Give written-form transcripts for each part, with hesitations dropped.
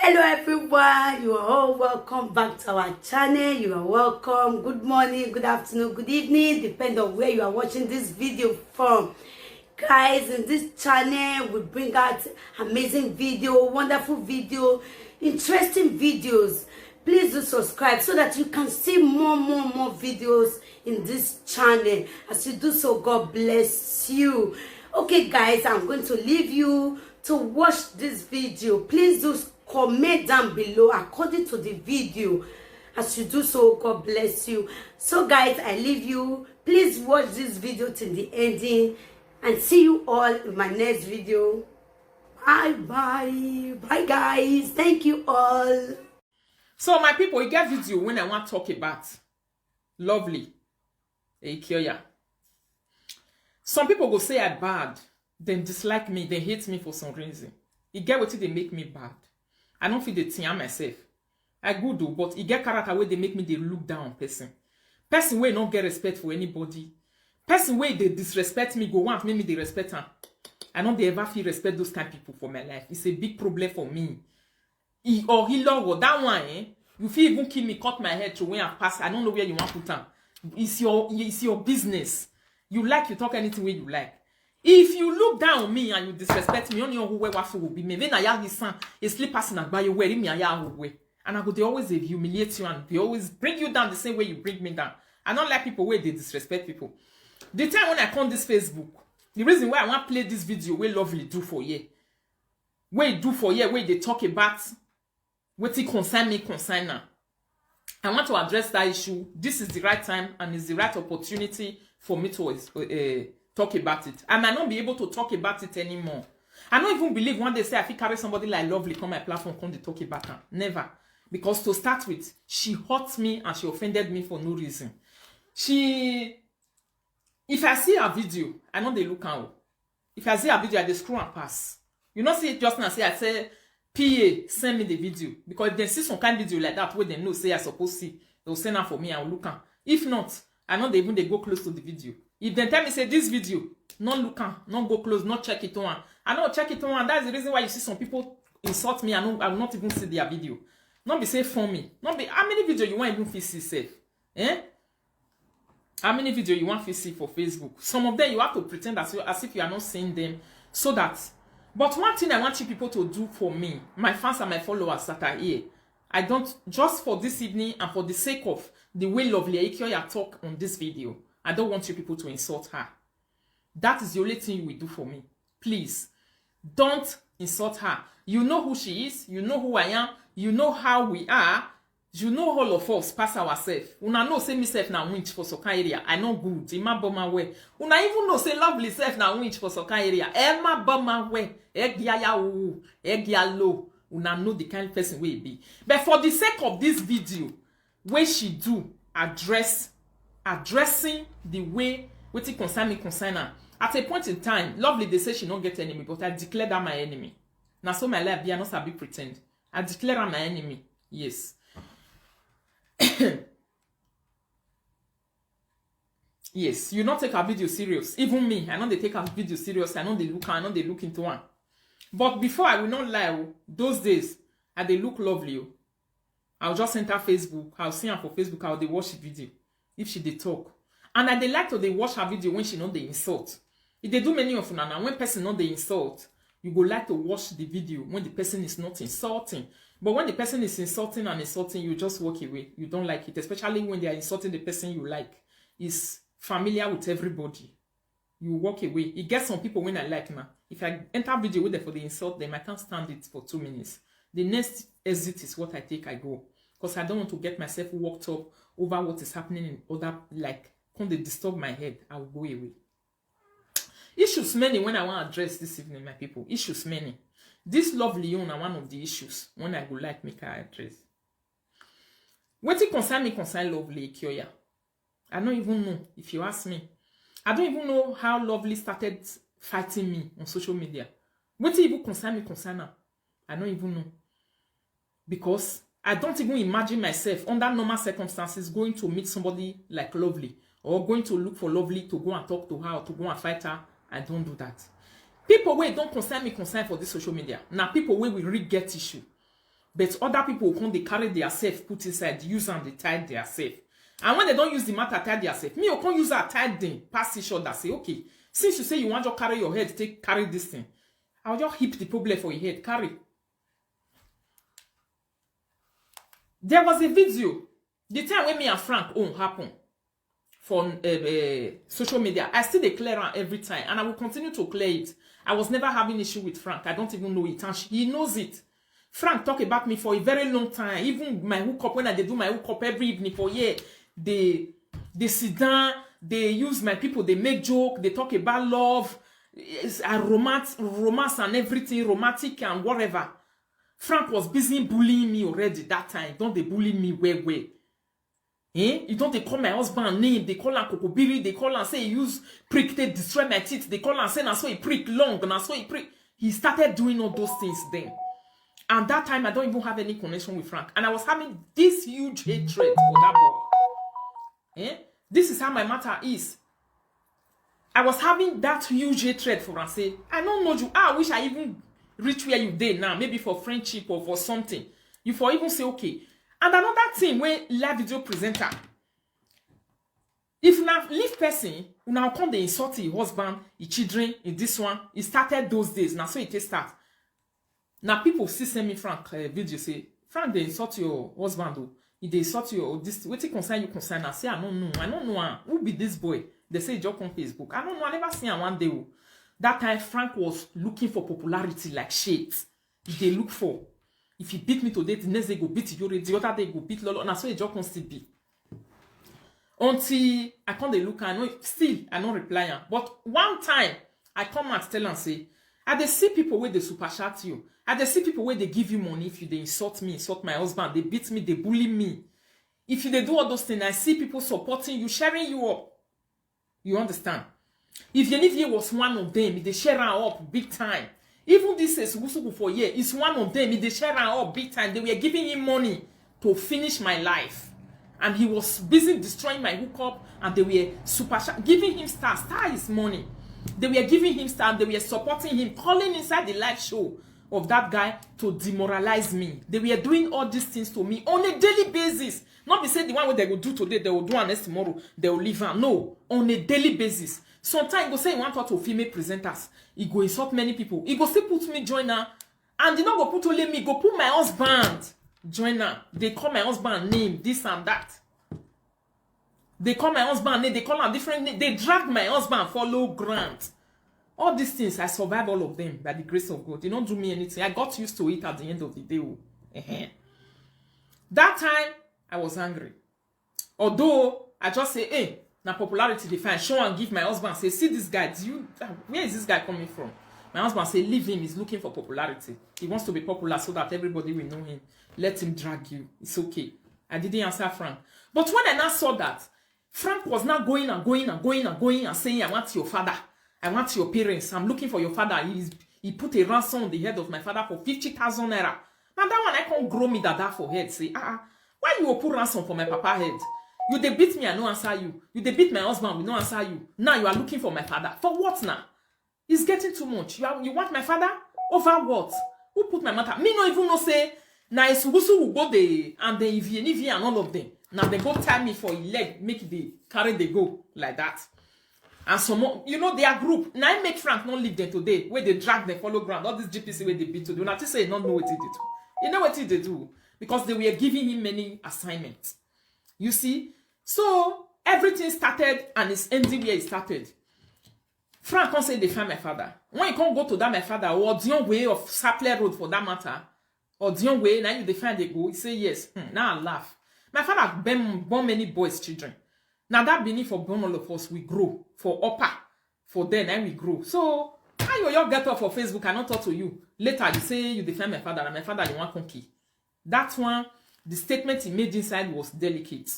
Hello everyone, you are all welcome back to our channel. You are welcome. Good morning, good afternoon, good evening, depending on where you are watching this video from. Guys, in this channel we bring out amazing video, wonderful video, interesting videos. Please do subscribe so that you can see more videos in this channel. As you do so, God bless you. Okay guys, I'm going to leave you to watch this video. Please do comment down below according to the video. As you do so, God bless you. So guys, I leave you. Please watch this video till the ending and see you all in my next video. Bye guys, thank you all. So my people, you get video when I want to talk about lovely Ikyoya. Some people go say I bad, then dislike me, then hate me for some reason. You get what they make me bad. I don't feel the thing myself. I good though, but you get character where they make me they look down on person. Person where not get respect for anybody. Person where they disrespect me, go want make me they respect her. I don't they ever feel respect those kind of people for my life. It's a big problem for me. He love that one, eh? You feel even kill me, cut my head to when I pass. I don't know where you want to put them. It's your business. You like, you talk anything where you like. If you look down on me and you disrespect me, only who will be me. When I have this son, a sleep person and buy you wearing me, and I go, they always humiliate you and they always bring you down the same way you bring me down. I don't like people where they disrespect people. The time when I come this Facebook, the reason why I want to play this video, where lovely do for you, where they talk about what it concern me, concern now. I want to address that issue. This is the right time and it's the right opportunity for me to talk about it. I might not be able to talk about it anymore. I don't even believe when they say I feel carry somebody like Lovely on my platform come to talk about her. Never. Because to start with, she hurt me and she offended me for no reason. If I see her video, I know they look out. If I see her video, I just screw and pass. You know, see it just now, say I say, PA, send me the video. Because if they see some kind of video like that, where they know, say I supposed to see, they'll send her for me and I'll look at. If not, I know they go close to the video. If they tell me, say, this video, not look at, not go close, not check it on. I know check it on, and that's the reason why you see some people insult me, I will not even see their video. Not be say for me. Not be, how many video you want even see safe? Eh? How many video you want to see for Facebook? Some of them you have to pretend as if you are not seeing them, so that. But one thing I want you people to do for me, my fans and my followers that are here, I don't, just for this evening and for the sake of the way Lovely Ikyoya talk on this video, I don't want you people to insult her. That is the only thing you will do for me. Please, don't insult her. You know who she is. You know who I am. You know how we are. You know all of us pass ourselves. Una know say myself na winch for Soka area. I know good. Ima boma way. Una even know say Lovely self na winch for Soka area. Emma boma way. Egya ya wu. Egya low. Una know the kind of person we be. But for the sake of this video, where she do addressing the way what it concern me concern her. At a point in time, Lovely they say she don't get enemy, but I declare that my enemy. Now so my life be not sabi pretend. I declare her my enemy. Yes. Yes, you not take her video serious. Even me, I know they take her video serious. I know they look into one. But before, I will not lie. Those days, I they look lovely. I'll just enter Facebook. I'll see her for Facebook. I'll they watch the video. If she they talk. And I they like to they watch her video when she know they insult. If they do many of them, and when person know they insult, you go like to watch the video when the person is not insulting. But when the person is insulting and insulting, you just walk away. You don't like it. Especially when they are insulting the person you like. Is familiar with everybody. You walk away. It gets some people when I like now. If I enter video with them for the insult them, I can't stand it for 2 minutes. The next exit is what I take, I go. Because I don't want to get myself worked up over what is happening in other, like, when they disturb my head, I will go away. Issues many when I want to address this evening, my people. Issues many. This Lovely are one of the issues when I would like make her address. What it concern me concern Lovely Ikyoya. I don't even know, if you ask me. I don't even know how Lovely started fighting me on social media. What it even concern me concern her? I don't even know. Because I don't even imagine myself under normal circumstances going to meet somebody like Lovely or going to look for Lovely to go and talk to her or to go and fight her. I don't do that. People where don't concern me concern for this social media. Now people where we really get issue. But other people come, they carry their self, put inside, use and they tie their self. And when they don't use the matter, tie their self. Me, you can't use that tie them, pass each other, say, okay, since you say you want to carry your head, carry this thing. I'll just hip the problem for your head, carry. There was a video, the time when me and Frank own happen for social media. I still declare it every time, and I will continue to clear it. I was never having issue with Frank. I don't even know it, and he knows it. Frank talk about me for a very long time. Even my hookup, when I do my hookup every evening for year, they sit down, they use my people, they make joke, they talk about love, romance and everything, romantic and whatever. Frank was busy bullying me already that time. Don't they bully me well? Eh? You don't they call my husband name, they call him Kokobiri, they call him say he use prick to destroy my teeth, they call him say na so he prick long, na so he prick. He started doing all those things then. And that time I don't even have any connection with Frank. And I was having this huge hatred for that boy. Eh? This is how my matter is. I was having that huge hatred for him. Say, I don't know you. I wish I even reach where you did now. Maybe for friendship or for something. You for even say, okay. And another thing, when live video presenter, if now leave person, now come they insult his husband, his children, in this one, it started those days. Now so it start. Now people see send me Frank video say, Frank they insult your husband though. If they insult you or this, what concern you concern? I say I don't know. Who be this boy? They say joke on Facebook. I don't know. I never seen him one day. That time Frank was looking for popularity like shit. If they look for. If he beat me today, the next day go beat you, the other day go beat Lolo. And so a joke on still be. Until I come they look, I know still I don't reply. But one time I come and tell and say, I they see people where they super chat you. I they see people where they give you money if you they insult me, insult my husband, they beat me, they bully me. If you they do all those things, I see people supporting you, sharing you up. You understand? If Yenivie was one of them, they share her up big time. Even this is Gusugu for year, is one of them, they share her up big time. They were giving him money to finish my life. And he was busy destroying my hookup, and they were giving him star is money. They were giving him star, they were supporting him, calling inside the live show of that guy to demoralize me. They were doing all these things to me on a daily basis. Not be saying the one what they will do today, they will do and next tomorrow, they will leave her. No, on a daily basis. Sometimes go say you want to talk to female presenters. He go insult many people. He go say put me joiner. And they not go put only me, go put my husband joiner. They call my husband name, this and that. They call my husband name, they call him different name. They drag my husband follow Grant. All these things, I survive all of them by the grace of God. They don't do me anything. I got used to it at the end of the day. That time, I was angry. Although, I just say, hey, now popularity define. Show and give my husband. Say, see this guy. Where is this guy coming from? My husband say, leave him. He's looking for popularity. He wants to be popular so that everybody will know him. Let him drag you. It's okay. I didn't answer Frank. But when I now saw that, Frank was now going and saying, I want your father. I want your parents. I'm looking for your father. He put a ransom on the head of my father for 50,000 naira. Now that one I can't grow me that for head. Say, why you put ransom for my papa head? You they beat me, I no answer you. You they beat my husband, we no answer you. Now you are looking for my father. For what now? It's getting too much. You want my father? Over what? Who put my mother? Me no even know say, now it's Sugusu will go there and the Ivy and all of them. Now they go tie me for a leg, make the carry they go like that. And some, you know, their group. Now I make Frank not leave them today. Where they drag, they follow ground. All this GPC where they beat to do. Now say not know what they do. You know what they do? Because they were giving him many assignments. You see? So everything started and it's ending where it started. Frank can't say they find my father. When you can't go to that my father, or Dion way of Sapler Road for that matter, or Dion way, now you define they go, he say yes. Now I laugh. My father born many boys, children. Now that beneath for born all of us, we grow. For upper, for then, and we grow. So, how you get up for Facebook, I not talk to you. Later, you say you defend my father, and my father, you want conky. That one, the statement he made inside was delicate.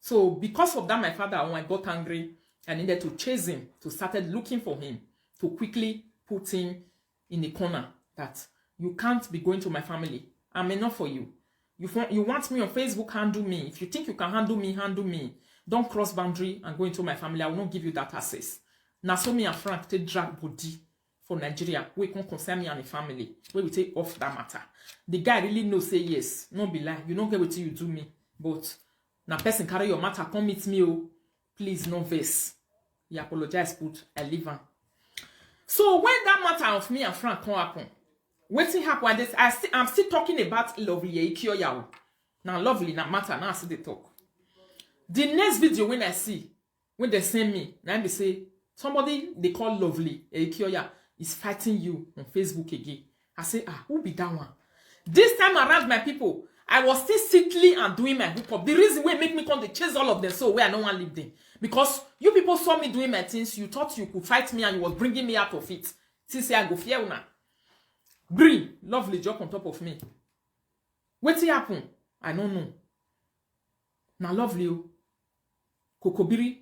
So, because of that, my father, when I got angry, I needed to chase him, to started looking for him, to quickly put him in a corner that you can't be going to my family. I'm enough for you. You want me on Facebook, handle me. If you think you can handle me, handle me. Don't cross boundary and go into my family. I will not give you that access. Now, so me and Frank take drag body for Nigeria. We can concern me and the family. We will take off that matter. The guy really knows say yes. No be lie. You don't get what you do me. But na person carry your matter, come meet me. Oh, please no vex. He apologize, put I leave him. So when that matter of me and Frank come happen, waiting happen this, I'm still talking about Lovely Ikioya. Now Lovely na matter, now I see the talk. The next video when I see, when they send me, now they say, somebody they call Lovely Ikioya is fighting you on Facebook again. I say, who be that one? This time around, my people, I was still sitting and doing my hookup. The reason why make me come to chase all of them so where I don't want to leave them. Because you people saw me doing my things, you thought you could fight me and you was bringing me out of it. Since I go fear una. Green, Lovely jump on top of me. What happen? I don't know. Now Lovely, Kokobiri,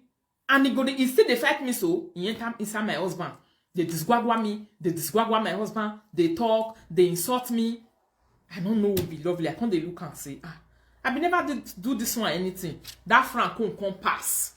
and he still they fight me so, he enter inside my husband. They disguagua me, they disguagua my husband, they talk, they insult me. I don't know who be Lovely. I can't they look and say, I be never did do this one or anything. That Franco come pass.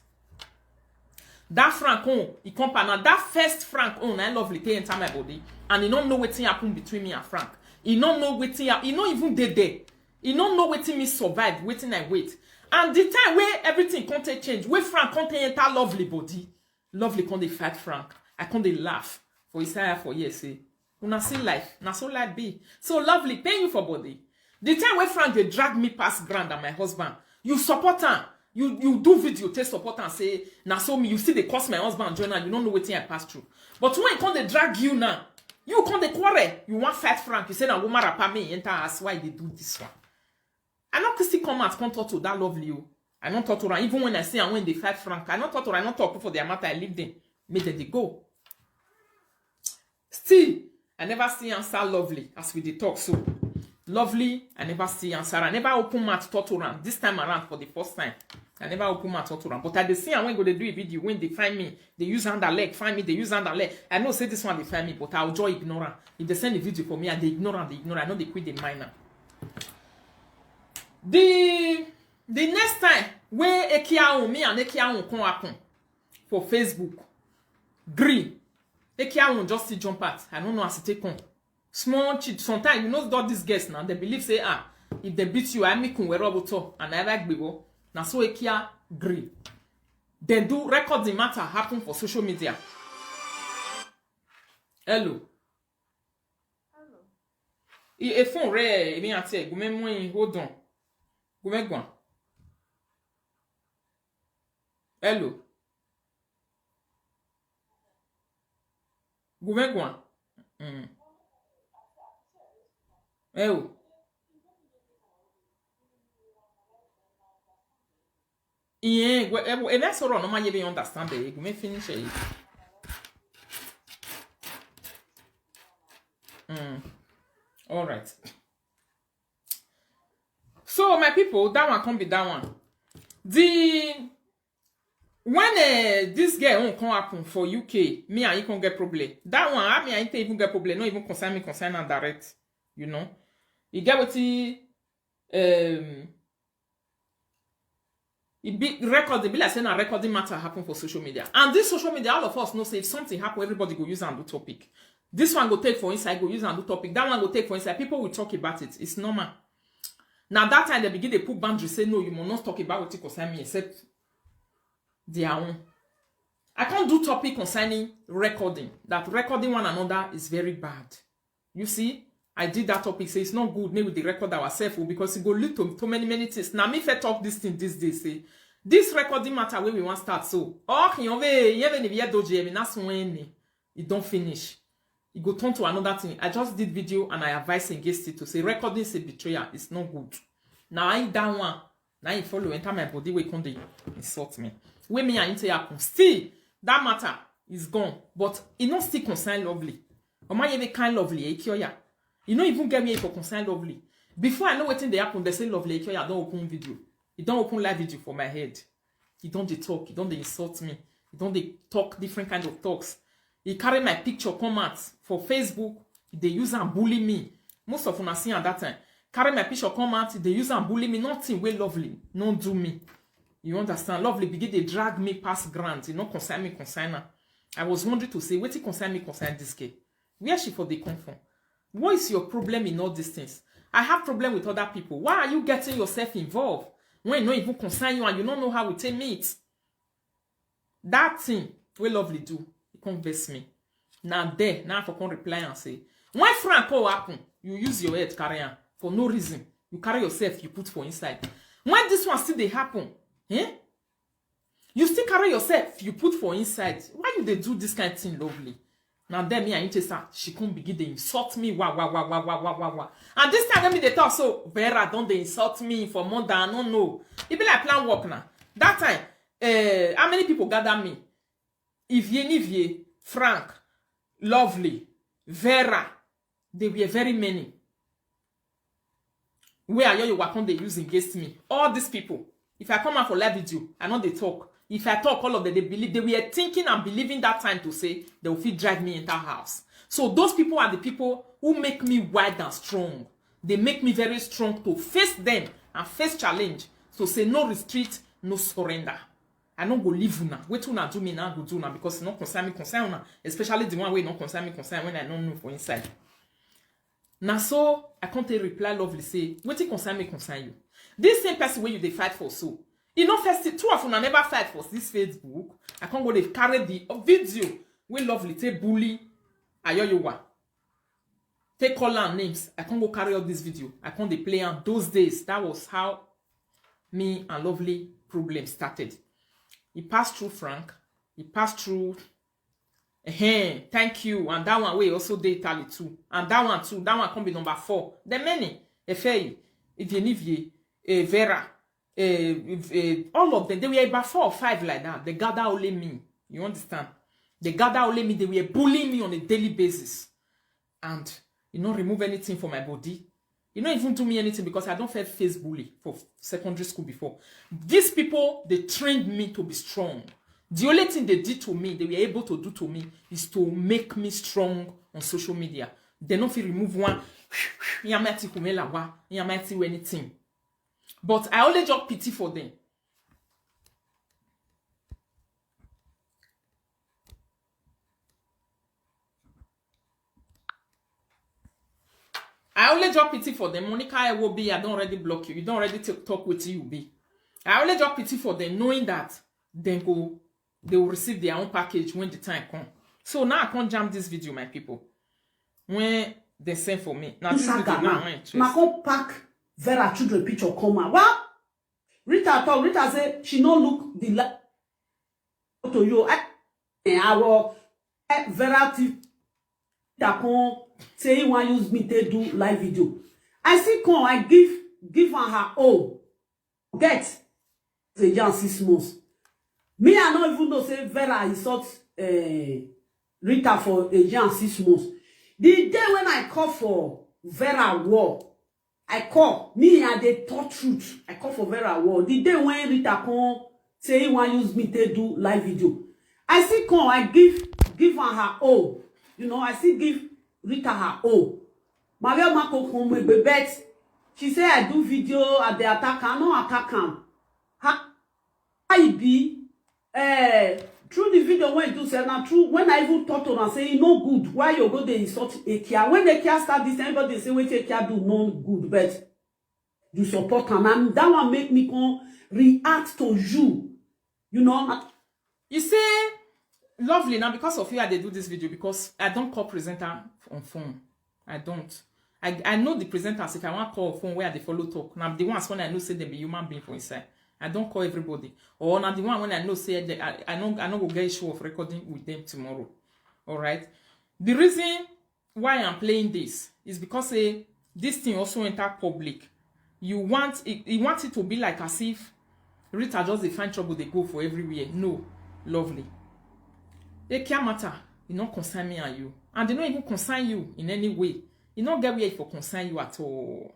That Franco, he come pass. Now that first Franco, I Lovely they enter my body. And he don't know what happen between me and Frank. He don't know what he don't even dead there. He don't know what me survive, waiting I wait. And the time where everything can't change, where Frank can't enter Lovely body. Lovely can't they fight Frank. I can't they laugh. For Isaiah for years say. Una see life, na so life be. So Lovely, pay you for body. The time where Frank they drag me past Grand and my husband, you support her. You do video, take support and say, na so me, you see they cost my husband join and you don't know what thing I pass through. But when can't they drag you now, you can't they quarrel. You want fight Frank, you say na woman rapa me enter us why they do this one. I not still come out, can't talk to that Lovely you. I don't talk to her, even when I see and when they fight Frank, I don't talk to her, I don't talk for their matter, I leave them. Make them they go. Still, I never see answer Lovely as we dey talk so. Lovely, I never see answer. I never open mouth talk to her. This time around for the first time. I never open mouth talk to her. But I dey see and when go they do a video, when they find me, they use hand and leg, find me, they use hand and leg. I know say this one they find me, but I'll just ignore her. If they send a video for me and they ignore her, I know they quit the minor. The next time where Ekia me and Ekia come happen for Facebook, green. Ekia won't just see jump out. I don't know as it take on. Small cheat. Sometimes you know all these guests now. They believe say if they beat you, I make you wear and I like bibo. Now so Ekia green. Then do record the matter happen for social media. Hello. Hello. A phone rare. Me ati. Go me hold on. Go me go. Hello. Gouverneur. Eh oh. Yeah, and that's all. No man, you understand it. You may finish it. All right. So my people, that one can't be that one. When this girl won't come happen for UK, me and you can't get problem. That one, I ain't even get problem. Not even concern and direct. You know, you get what it be recording. Be like saying a recording matter happen for social media. And this social media, all of us know say if something happen, everybody go use and do topic. This one go take for inside, go use and do topic. That one go take for inside. People will talk about it. It's normal. Now that time they begin to put boundaries. Say no, you must not talk about what you concern me except their own. I can't do topic concerning recording. That recording one another is very bad. You see, I did that topic. Say it's not good. Maybe they record ourselves because it go lead to many things. Now me if I talk this thing this day, say this recording matter where we want to start. So it don't finish. It go turn to another thing. I just did video and I advise against it to say recording is a betrayal. It's not good. Now I that one. Now you follow enter my body. We can't insult me. When me and happen, still that matter is gone. But it not still concern Lovely. Or my even kind Lovely, Ikioya. You don't even get me for concern Lovely. Before I know what thing they happen, they say Lovely, Ikioya don't open video. You don't open live video for my head. You don't they talk. You don't they insult me. You don't they talk different kind of talks. You carry my picture come out for Facebook. They use and bully me. Most of them see at that time. Carry my picture come out. They use and bully me. Nothing way Lovely. Don't do me. You understand? Lovely begin they drag me past Grant. You know, concern me, concern her. I was wondering to say, what it concern me, concern this guy. Where she for the come from? What is your problem in all these things? I have problem with other people. Why are you getting yourself involved when it not even concern you and you don't know how we take meet? That thing we lovely do. It converse me. Now I for can reply and say, when Frank call happen, you use your head carry on for no reason. You carry yourself, you put for inside. When this one still they happen, you still carry yourself, you put for inside. Why you they do this kind of thing, lovely? Now then me and Intesa, she can't begin to insult me. Wah. And this time let me they talk so Vera don't they insult me for more than I don't know. It be like plan work now. That time, how many people gather me? Nivie, Frank, Lovely, Vera, they were very many. Where are you what they use against me? All these people. If I come out for live video, I know they talk. If I talk, all of them, they believe, they were thinking and believing that time to say they will fit drag me into house. So those people are the people who make me wide and strong. They make me very strong to face them and face challenge. So say no retreat, no surrender. I don't go leave you now. Wait till now do me now, go do now because it not concern me, concern now. Especially the one way not concern me, concern when I don't know for inside. Now so I can't reply lovely say, wait till concern me, concern you. This same person where you they fight for so. You know, first two of them never fight for this Facebook. I can't go they carry the video where lovely take bully ayoyowa. Take call and names. I can't go carry out this video. I can't they play on those days. That was how me and lovely problem started. He passed through Frank. He passed through thank you. And that one way also they tally too. And that one too. That one can be number 4. There many. Efei, Ivienivie, Vera. All of them, they were about 4 or 5 like that. They gather only me. You understand? They gather only me. They were bullying me on a daily basis. And you don't remove anything from my body. You don't even do me anything because I don't face bully for secondary school before. These people, they trained me to be strong. The only thing they did to me, they were able to do to me, is to make me strong on social media. They don't feel remove one. Anything. But I only just pity for them. I only just pity for them. Monica, I will be. I don't already block you. You don't already talk with you. Be. I only just pity for them, knowing that they will receive their own package when the time comes. So now I can't jam this video, my people. When they send for me. Now this video now I'm interested. Mako pack Vera children picture come out. What? Rita talk. Rita say she no look the to you. Our Vera that come say he want use me to do live video. I see come I give her all. Get the young 6 months. Me I not even know say Vera insult Rita for a young 6 months. The day when I call for Vera war, I call me and they talk truth. I call for Vera war. The day when Rita come say he want use me to do live video, I see come I give her all. You know, I see give Rita her all. Maria Mako come with bet. She say I do video at the attack. I no attack him. How it be? Through the video when you do say now true when I even talk to her say no good why you go dey insult Ekia when Ekia start this everybody say wait Ekia do no good but you support her and that one make me come react to you know. You say lovely now because of you I dey do this video because I don't call presenter on phone. I don't. I know the presenters if I want call phone where they follow talk. Now the ones when I know say they be human being for inside. I don't call everybody. Or now the one when I know say I know go get issue of recording with them tomorrow. All right. The reason why I'm playing this is because this thing also enter public. You want it to be like as if Rita just they find trouble they go for everywhere. No, lovely. It can't matter. It not concern me and you, and they don't even concern you in any way. It not get where it for concern you at all.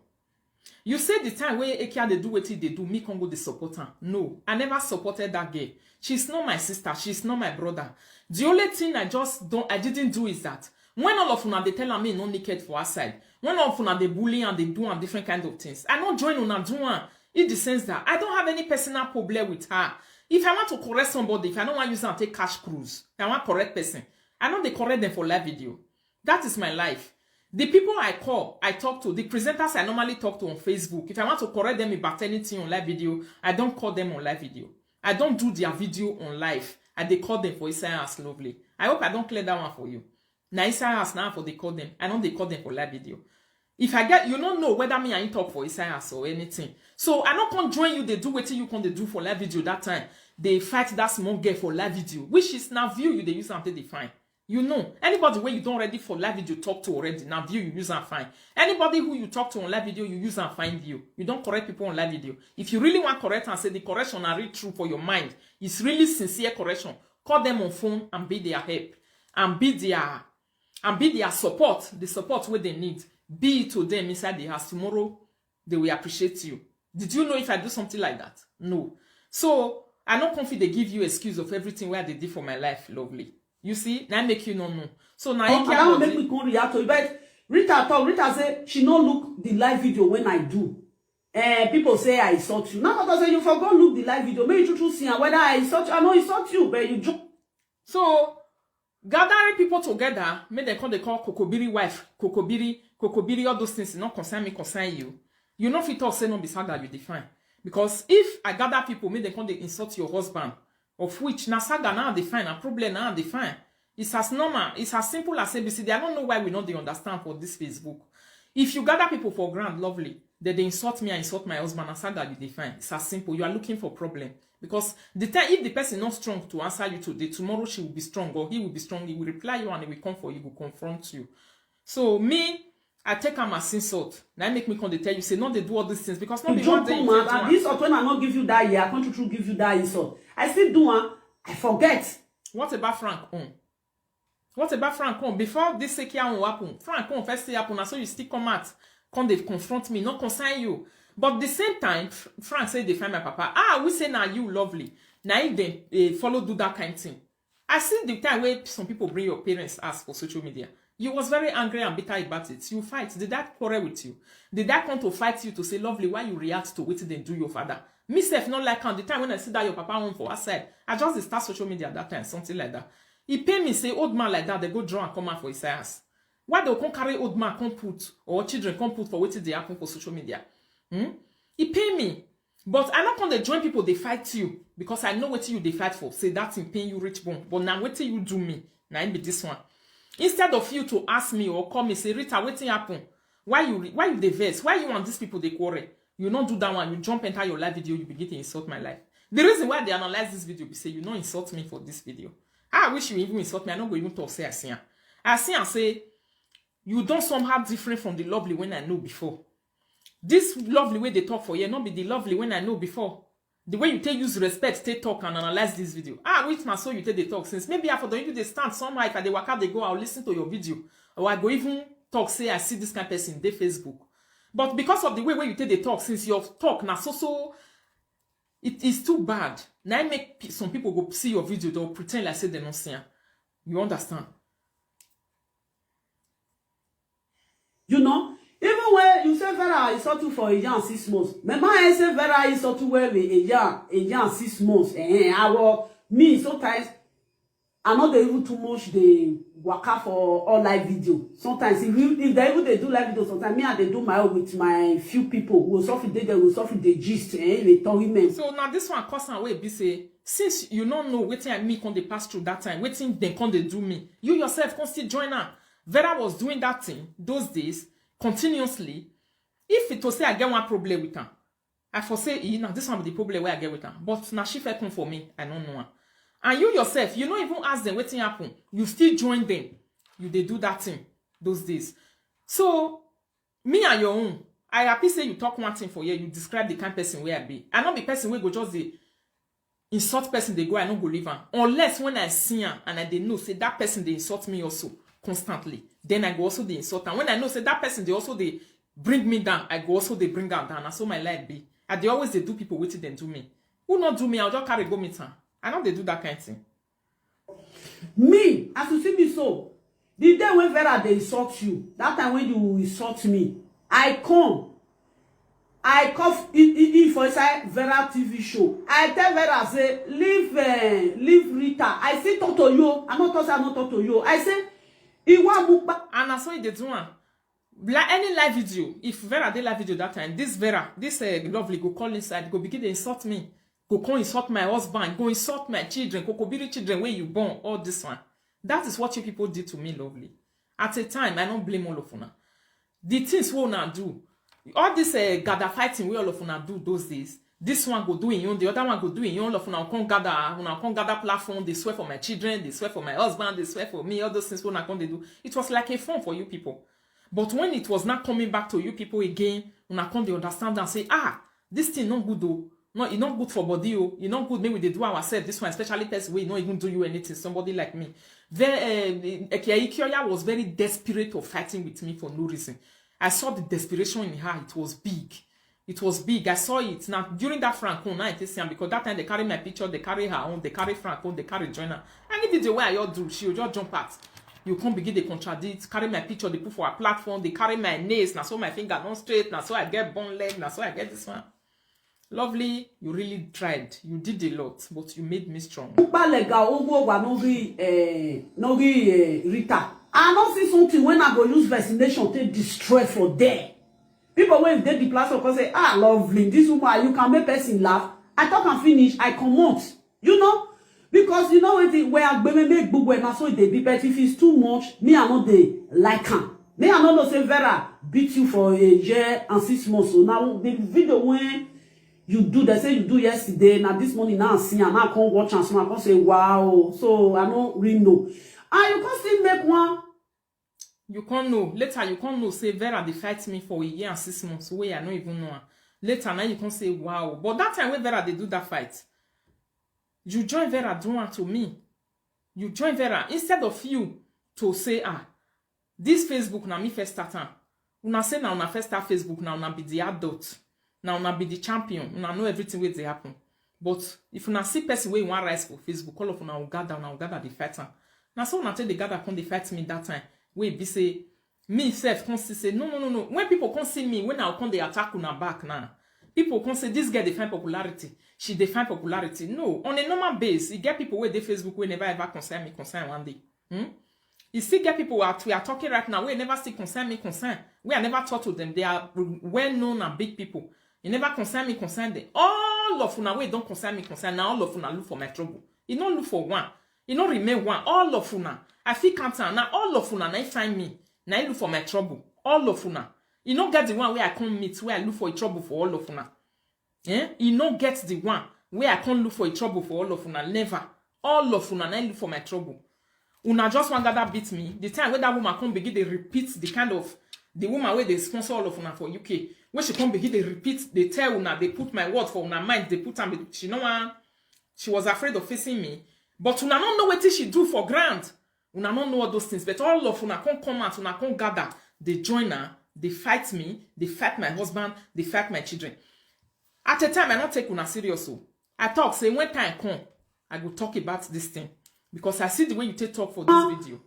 You say the time where Ekia they do what they do, me can go the support her. No, I never supported that girl. She's not my sister. She's not my brother. The only thing I didn't do is that when all of them they tell me no naked for outside, when all of them they bully and they do different kind of things, I not join on do one in the sense that I don't have any personal problem with her. If I want to correct somebody, if I don't want to use and take cash cruise, I want correct person. I know they correct them for live video. That is my life. The people I call, I talk to, the presenters I normally talk to on Facebook, if I want to correct them about anything on live video, I don't call them on live video. I don't do their video on live. And they call them for Isaias Lovely. I hope I don't clear that one for you. Now Isaias now for they call them. I know they call them for live video. If I get, you don't know whether me I ain't talk for Isaias or anything. So I don't come join you, they do what you can they do for live video that time. They fight that small girl for live video, which is now view you, they use until they find. You know, anybody where you don't ready for live video talk to already, now view you use and find. Anybody who you talk to on live video, you use and find view. You don't correct people on live video. If you really want correct and say the correction are really true for your mind, it's really sincere correction, call them on phone and be their help. And be their support, the support where they need. Be it to them inside the house. Tomorrow, they will appreciate you. Did you know if I do something like that? No. So, I don't confident they give you excuse of everything where they did for my life, lovely. You see, now make you no know. So now I don't make me come react to it. But Rita say she no look the live video when I do. People say I insult you. Now I say you forgot look the live video. Maybe you see whether I insult you. I know insult you, but you joke. So gathering people together, make them call they call Kokobiri wife, Kokobiri, all those things not concern me, concern you. You know if you talk say no beside that you define. Because if I gather people, make them call they insult your husband. Of which Nasaga now define a problem now define. It's as normal, it's as simple as ABCD. I don't know why we don't understand for this Facebook. If you gather people for grand, lovely, that they insult me, I insult my husband, Nasaga you define. It's as simple. You are looking for problem. Because the time if the person not strong to answer you today, tomorrow she will be strong or he will be strong, he will reply you and he will come for you, he will confront you. So me, I take them as insult. Now make me come to tell you, say no, they do all these things because not you be one day. And this when I not give you that year, I can't true give you that insult. I still do one. I forget. What about Frank on? What about Frank on? Before this secure will happen, Frank on first say happen, so you still come out, come they confront me, not concern you. But the same time, Frank said they find my papa. Ah, we say now you lovely. Now if they follow do that kind of thing. I see the time where some people bring your parents ask for social media. You was very angry and bitter about it. You fight. Did that quarrel with you? Did that come to fight you to say, lovely, why you react to what they do your father? Me self not like on the time when I see that your papa home for outside. I just start social media at that time, something like that. He pay me say old man like that, they go draw and come out for his ass. Why they can't carry old man come put or children come put for what they happen for social media? He pay me. But I not gonna join people they fight you because I know what you they fight for. Say that's in pain you rich bone. But now what you do me? Now it be this one. Instead of you to ask me or call me, say, Rita, what happen? Why you the verse? Why you want these people they quarrel? You don't do that one. You jump enter your live video, you begin to insult my life. The reason why they analyze this video, be say, you don't insult me for this video. I wish you even insult me. I don't go even talk say I see. I see and say, you don't somehow different from the lovely when I know before. This lovely way they talk for you, not be the lovely when I know before. The way you take use respect, take talk and analyze this video. Which my soul you take the talk since maybe after the they stand somehow if I they work out they go, I'll listen to your video. Or I go even talk, say I see this kind of person in their Facebook. But because of the way where you take the talk, since your talk now so it is too bad. Now I make some people go see your video, they'll pretend like say they don't see. You understand? You know? Even when you say Vera is sorted for a year 6 months, my man say Vera is sorted well a year 6 months. Me sometimes I not even too much they work out for all live video. Sometimes if they even they do live video, sometimes me and they do my own with my few people who will suffer the gist the torment. So now this one cause and way be say since you don't know waiting me can they pass through that time, waiting then can they do me. You yourself can still join her. Vera was doing that thing those days. Continuously, if it was say I get one problem with her, I foresee now this one be the problem where I get with her. But now she come for me, I don't know her. And you yourself, you don't even ask them what thing happen. You still join them. They do that thing those days. So me and your own, I happy say you talk one thing for you. You describe the kind of person where I be. I not be person where go just the insult person they go. I don't go leave her unless when I see her and they know say that person they insult me also constantly. Then I go also the insult. And when I know say that person they also they bring me down, I go also they bring her down. And so my life be. And they always they do people waiting them do me. Who not do me? I'll just carry go meet her. I know they do that kind of thing. Me, as you see me so, the day when Vera they insult you, that time when you insult me, I come if for inside Vera TV show. I tell Vera say leave Rita. I say talk to you. I not talk to you. I say Iwa mukba. And I saw it, they do one. Like any live video, if Vera did live video that time, this Vera, this lovely go call inside, go begin to insult me, go come insult my husband, go insult my children, go be children where you born, all this one. That is what you people did to me, lovely. At a time, I don't blame all of you. The things we now do, all this gather fighting we all of you do those days. This one go do in you, the other one go do in you. All of you can't gather platform. They swear for my children, they swear for my husband, they swear for me. All those things we not going to do. It was like a fun for you people. But when it was not coming back to you people again, una come dey understand and say, this thing not good though. No, it's not good for body. It's not good. Maybe they do ourselves. This one, especially person we not even do you anything. Somebody like me. Ikioya was very desperate of fighting with me for no reason. I saw the desperation in her. It was big. It was big. I saw it. Now, during that Franco night, because that time they carry my picture, they carry her own, they carry Franco, they carry Joanna. Any video where I all do, she will just jump out. You can't begin to contradict, carry my picture, they put for a platform, they carry my nails, now so my finger not straight, now so I get bone leg, now so I get this one. Lovely, you really tried. You did a lot, but you made me strong. Rita. I don't see something when I go use vaccination to destroy for there. People when they the platform can say, lovely, this woman, you can make person laugh. I talk and finish, I come out. You know? Because you know where I make book when I saw they be, but if it's too much, me I know they like him. Me I know say Vera beat you for a year and 6 months. So now the video when you do, they say you do yesterday, now this morning now I see and I can't watch and so I can say wow. So I don't really know. And you can still make one. You can't know. Later you can't know say Vera they fight me for a year and 6 months. Where I don't even know. Later now you can say wow. But that time when Vera they do that fight. You join Vera do one to me. You join Vera instead of you to say, this Facebook now me first start. Una say now una first start Facebook now una be the adult. Now una be the champion. Una know everything where they happen. But if una see person where you want rise for Facebook, all of una will gather the fighter. Now so una tell the gather come they fight me that time. Where be say me self come say no. When people come see me, when I come they attack una back now. People can say this girl define popularity. She define popularity. No, on a normal base, you get people where they Facebook will never ever concern one day. You still get people who we are talking right now, we never see concern. We are never talk to them. They are well known and big people. You never concern them. All of una we don't concern me. Now all of una look for my trouble. You don't look for one. You don't remain one. All of una. I feel counter. Now all of una now find me. Now you look for my trouble. All of una. You don't get the one where I can't meet, where I look for a trouble for all of una. You don't get the one where I can't look for a trouble for all of una. Never. All of una, I look for my trouble. Una just want that beat me. The time where that woman come begin, they repeat the kind of, the woman where they sponsor all of una for UK. When she come begin, they repeat, they tell una, they put my word for una mind, they put them, she know one, she was afraid of facing me. But una don't know what she do for grant. Una don't know all those things. But all of una come out, una come gather, they join her. They fight me, they fight my husband, they fight my children. At a time, I don't take una serious. I talk, say, when time come, I will talk about this thing. Because I see the way you take talk for this video.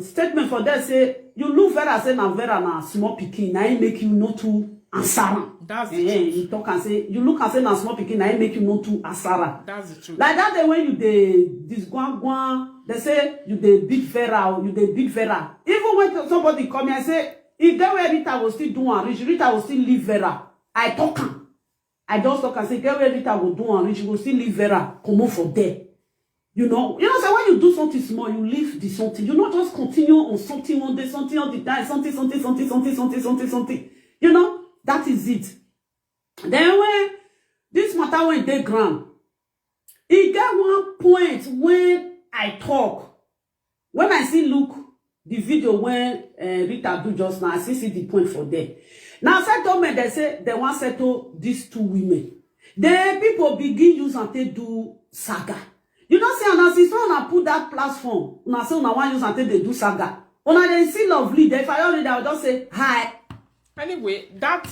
Statement for that say, you look Vera say na Vera na small pikin, na make you not to answer. That's the truth. You talk and say, you look and say na small pikin, na make you not to answer. That's the truth. Like that day when you this guan, they say you beat Vera, you beat Vera. Even when somebody come here and say, if that way Rita will still do and reach, Rita will still leave Vera. I talk am. I just talk and say, get where Rita will do and reach, will still leave Vera. Come on for there. You know, so when you do something small, you leave the something. You not just continue on something one day, something on the time, something. You know, that is it. Then when this matter when they ground, it get one point when I talk. When I see look the video when Rita do just now, I see the point for there. Now settlement, they say they want to settle these two women. Then people begin use and they do saga. You don't see an sister and put that platform. Una say una want use and they do saga. Una they see lovely. If I already, I'll just say hi. Anyway, that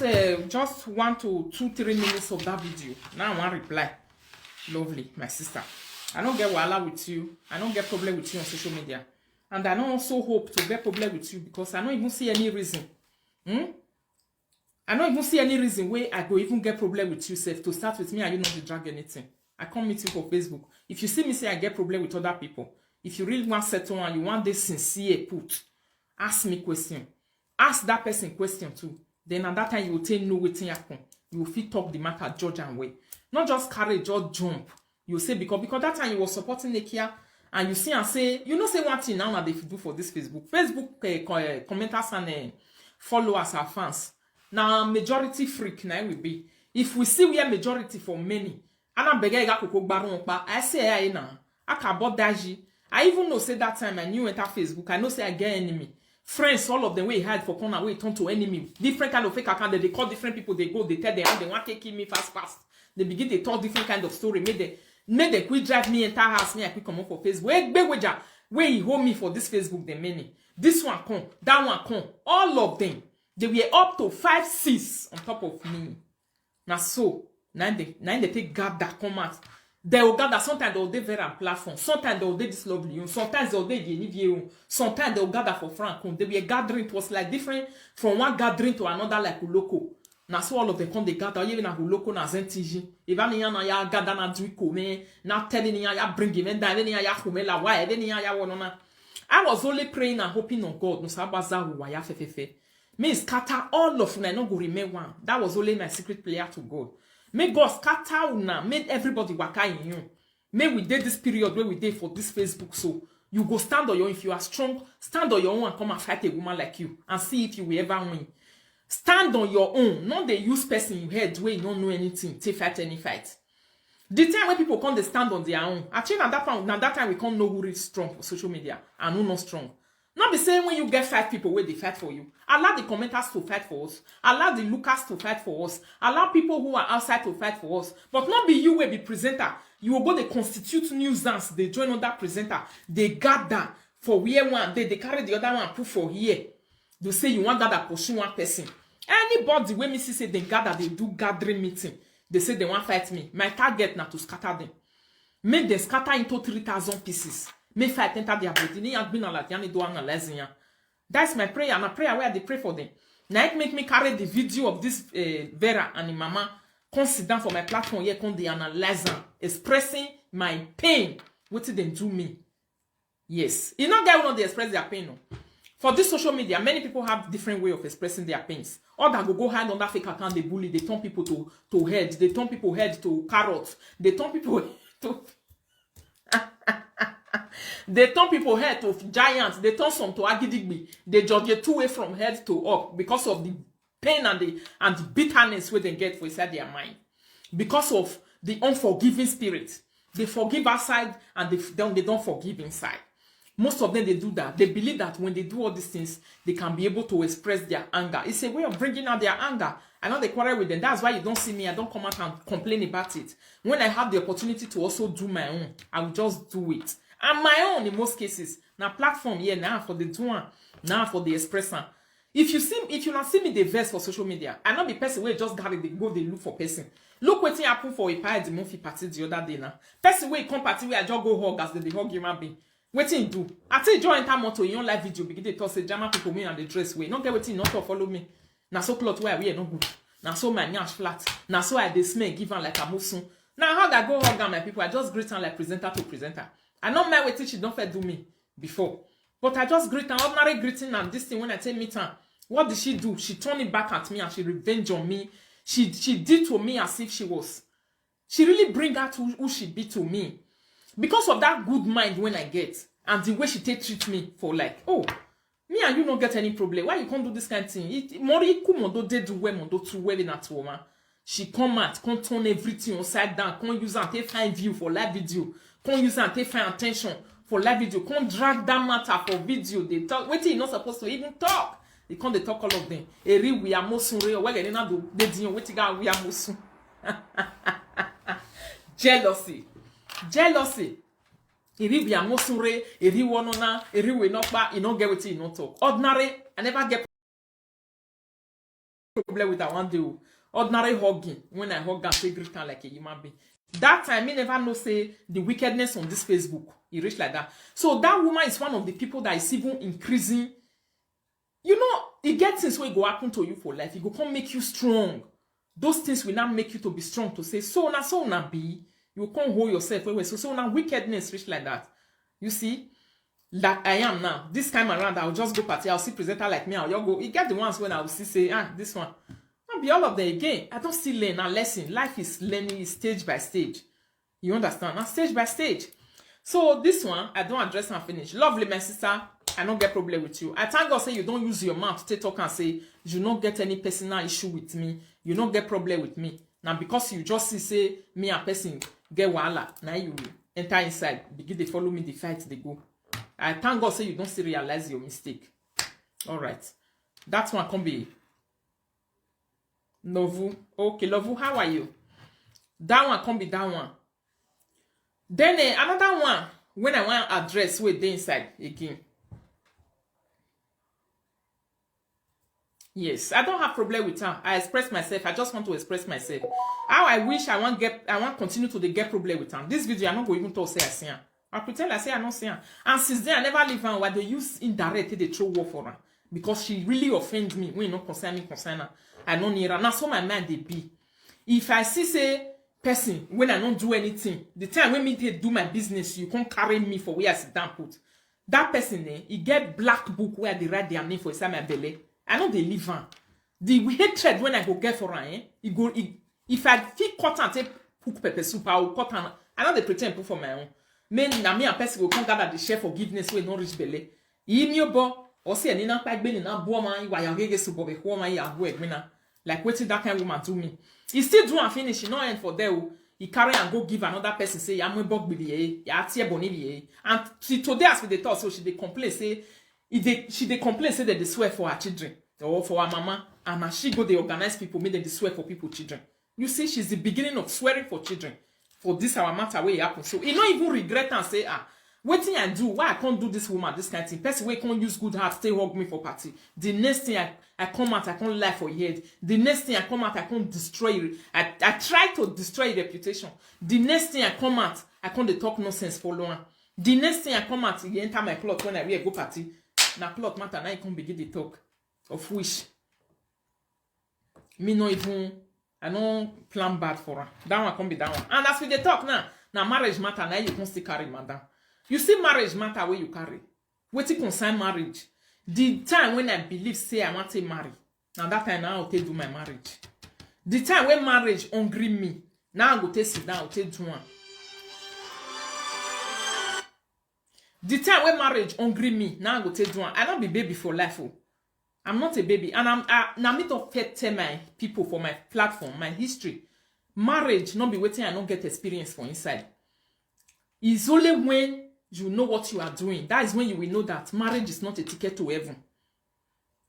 just 1 to 2, 3 minutes of that video. Now I want reply. Lovely, my sister. I don't get wahala with you. I don't get problem with you on social media. And I don't also hope to get problem with you because I don't even see any reason. I don't even see any reason where I go even get problem with you, self. To start with me, I you not drag anything. I can't meet you for Facebook. If you see me say I get problem with other people, if you really want to settle and you want this sincere put, ask me question. Ask that person question too. Then at that time you will take know wetin happen. You will fit talk the matter, judge and way. Not just carry, just jump. You say because that time you were supporting Nakia and you see and say, you know, say one thing now they do for this Facebook. Commenters and followers are fans. Now majority freak now will be. If we see we are majority for many, I say I now. I can bought daji. I even know say that time I knew enter Facebook. I know say I get enemy. Friends, all of them we had for corner, we turn to enemy. Different kind of fake account. They call different people. They go, they tell them they want to kill me fast. They begin to talk different kind of story. Make them quick drive me enter house. Me I quick come up for Facebook. Where he hold me for this Facebook. The many. This one come, that one come. All of them. They were up to 5, 6 on top of me. Now so now they take gap that come out. They will gather, sometimes they will do very platform, sometimes they will do this lovely, sometimes they will do the sometimes they will gather for Frank. They were gathering, it was like different from one gathering to another, like Uloko. Now so all of them come they gather, even na Uloko na Zentiji. Even na ya gather na Dwiko me, na telling ya bring him and then ya kume la why, then ya wonona. I was only praying and hoping on God, no sabaza wa ya fefefe. Me scatter all of una no go remain one. That was only my secret prayer to God. May God scatter una, make everybody waka in you. May we did this period where we did for this Facebook, so you go stand on your own. If you are strong, stand on your own and come and fight a woman like you and see if you will ever win. Stand on your own, not the use person you head where you don't know anything, take fight any fight. The time when people come, they stand on their own. Actually, at that time we can't know who is strong for social media and who not strong. Not the same when you get 5 people where they fight for you. Allow the commenters to fight for us. Allow the lookers to fight for us. Allow people who are outside to fight for us. But not be you will be presenter. You will go they constitute nuisance. They join on that presenter. They gather for where one. They carry the other one and put for here. They say you want that pursue one person. Anybody when me see say they gather, they do gathering meeting. They say they want fight me. My target now to scatter them. Make them scatter into 3,000 pieces. Me fight enter their body. Ni have been on like do analyzing. That's my prayer. And a prayer where they pray for them. Now it make me carry the video of this Vera and Mama consider for my platform here come the analyzer expressing my pain. What did they do me? Yes. You know guys will not express their pain. No. For this social media, many people have different way of expressing their pains. Or that go hide on that fake account, they bully, they turn people to head, they turn people head to carrots, they turn people to they turn people head to giants, they turn some to agidigbi, they judge you 2 way from head to up because of the pain and the bitterness where they get for inside their mind. Because of the unforgiving spirit. They forgive outside and they don't forgive inside. Most of them, they do that. They believe that when they do all these things, they can be able to express their anger. It's a way of bringing out their anger. I know they quarrel with them. That's why you don't see me. I don't come out and complain about it. When I have the opportunity to also do my own, I will just do it. And my own in most cases. Now platform here now for the doing, now for the expressor. If you not see me the verse for social media, I not be person where just carry they look for person. Look what happened for a pie the movie party the other day now. Person where come party where I just go hug as they hug human being. Wetin do? I tell you join enter motor in your live video begin to talk say German people me and the dress way. Not get wetin not to follow me. Na so cloth where we are not good. Na so my nyash flat. Na so I dey smell give am like a musu. Now how I go hug am my people? I just greet am like presenter to presenter. I not mind wetin she don't fair do me before. But I just greet am ordinary greeting and this thing when I tell meet am. What did she do? She turned it back at me and she revenge on me. She did to me as if she really bring out who she be to me. Because of that good mind when I get and the way she treat me for like, oh, me and you don't get any problem. Why you can't do this kind of thing? She come out, can't turn everything upside down, can't use and take fine view for live video, can't use and take fine attention for live video, can't drag that matter for video. They talk, wait till you're not supposed to even talk. They can't they talk all of them. Eri we are mosun real. Why they not do? They didn't wait to go. We are mosun. Jealousy. Eri we are mosun real. Eri wanona. Eri we not back. You don't get what you not talk. Ordinary. I never get problem with that one day. Ordinary hugging. When I hug and say greet like a human being. That time, me never know say the wickedness on this Facebook. It reach like that. So that woman is one of the people that is even increasing. You know, it gets things where it go happen to you for life. It go come make you strong. Those things will not make you to be strong to say, so na be. You can't hold yourself away. So now wickedness reach like that. You see? like I am now. This time around, I'll just go party. I'll see presenter like me. I'll go. You get the ones when I will see say, this one. I'll be all of them again. I don't still learn a lesson. Life is learning stage by stage. You understand? Now stage by stage. So this one, I don't address and finish. Lovely, my sister. I don't get problem with you. I thank God say you don't use your mouth to talk and say you don't get any personal issue with me. You don't get problem with me. Now because you just see say me and person get wahala. Now you enter inside. Begin they follow me, the fight they go. I thank God say you don't still realize your mistake. Alright. That one can be Novu. Okay, Lovu, how are you? That one can be that one. Then another one, when I want to address where they inside again. Yes, I don't have problem with her. I express myself. I just want to express myself. How I wish I want continue to get problem with her. This video, I not go even talk say I see her. I pretend I say I don't see her. And since then, I never leave her. Why they use indirect, they throw war for her. Because she really offends me. When you not concern her. I don't need her. Now, so my mind they be. If I see say person when I don't do anything, the time when me they do my business, you can't carry me for where I sit down put. That person he get black book where they write their name for inside my belly. I know they live on. The hatred when I go get for her, if I feel cut and take cook pepper soup, I will cut and I know they pretend put for my own. Men na me and person will come gather the share forgiveness when no reach belly. Bo or say any na pack ben na bo man why you get so bobe ho man ya go egwina. Like wetin that kind of woman do me. He still do and finish, he no end for there. He carry and go give another person say I'm bug be ya tie boni be. And she today as with the thought so she dey complain say she dey complain say that they swear for her children or for her mama and as she go they organize people make them swear for people children. You see she's the beginning of swearing for children. For this our matter where it happen. So he not even regret and say, what thing I do? Why I can't do this woman, this kind of thing? Person where can't use good heart, stay hug me for party. The next thing I come out, I can't lie for your head. The next thing I come out, I can't destroy it. I try to destroy reputation. The next thing I come out, I can't talk nonsense for long. The next thing I come out, you enter my plot when I wear go party. Na plot matter, now I can't begin the talk. Of which me not even I don't plan bad for her. That one can be that one. And as we dey talk now marriage matter, now you can still carry madam. You see marriage matter where you carry. Wetin concern marriage. The time when I believe say I want to marry. Now that time now I'll take do my marriage. The time when marriage hungry me. Now I go take sit down, I'll take do one. The time when marriage hungry me. Now I go take do one. I don't be baby for life. Oh. I'm not a baby, and I'm need to tell my people for my platform, my history. Marriage not be waiting. I don't get experience for inside. It's only when you know what you are doing. That is when you will know that marriage is not a ticket to heaven.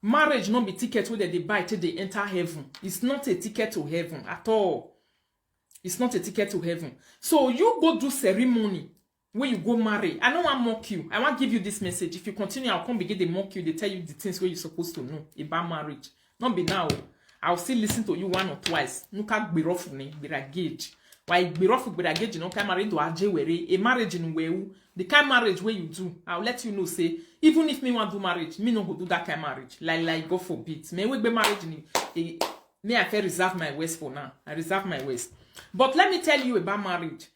Marriage not be ticket where they buy till they enter heaven. It's not a ticket to heaven at all. It's not a ticket to heaven. So you go do ceremony. When you go marry, I don't want to mock you. I want to give you this message. If you continue, I'll come begin to mock you. They tell you the things where you're supposed to know about marriage. Not be now. I'll still listen to you one or twice. No can't be rough me, be engaged. Why be rough be engaged? You know, can marry to a marriage in where the kind of marriage where you do. I'll let you know. Say even if me want to do marriage, me no go do that kind of marriage. Like God forbid. Me we be marriage in me I can reserve my waist for now. I reserve my waist. But let me tell you about marriage.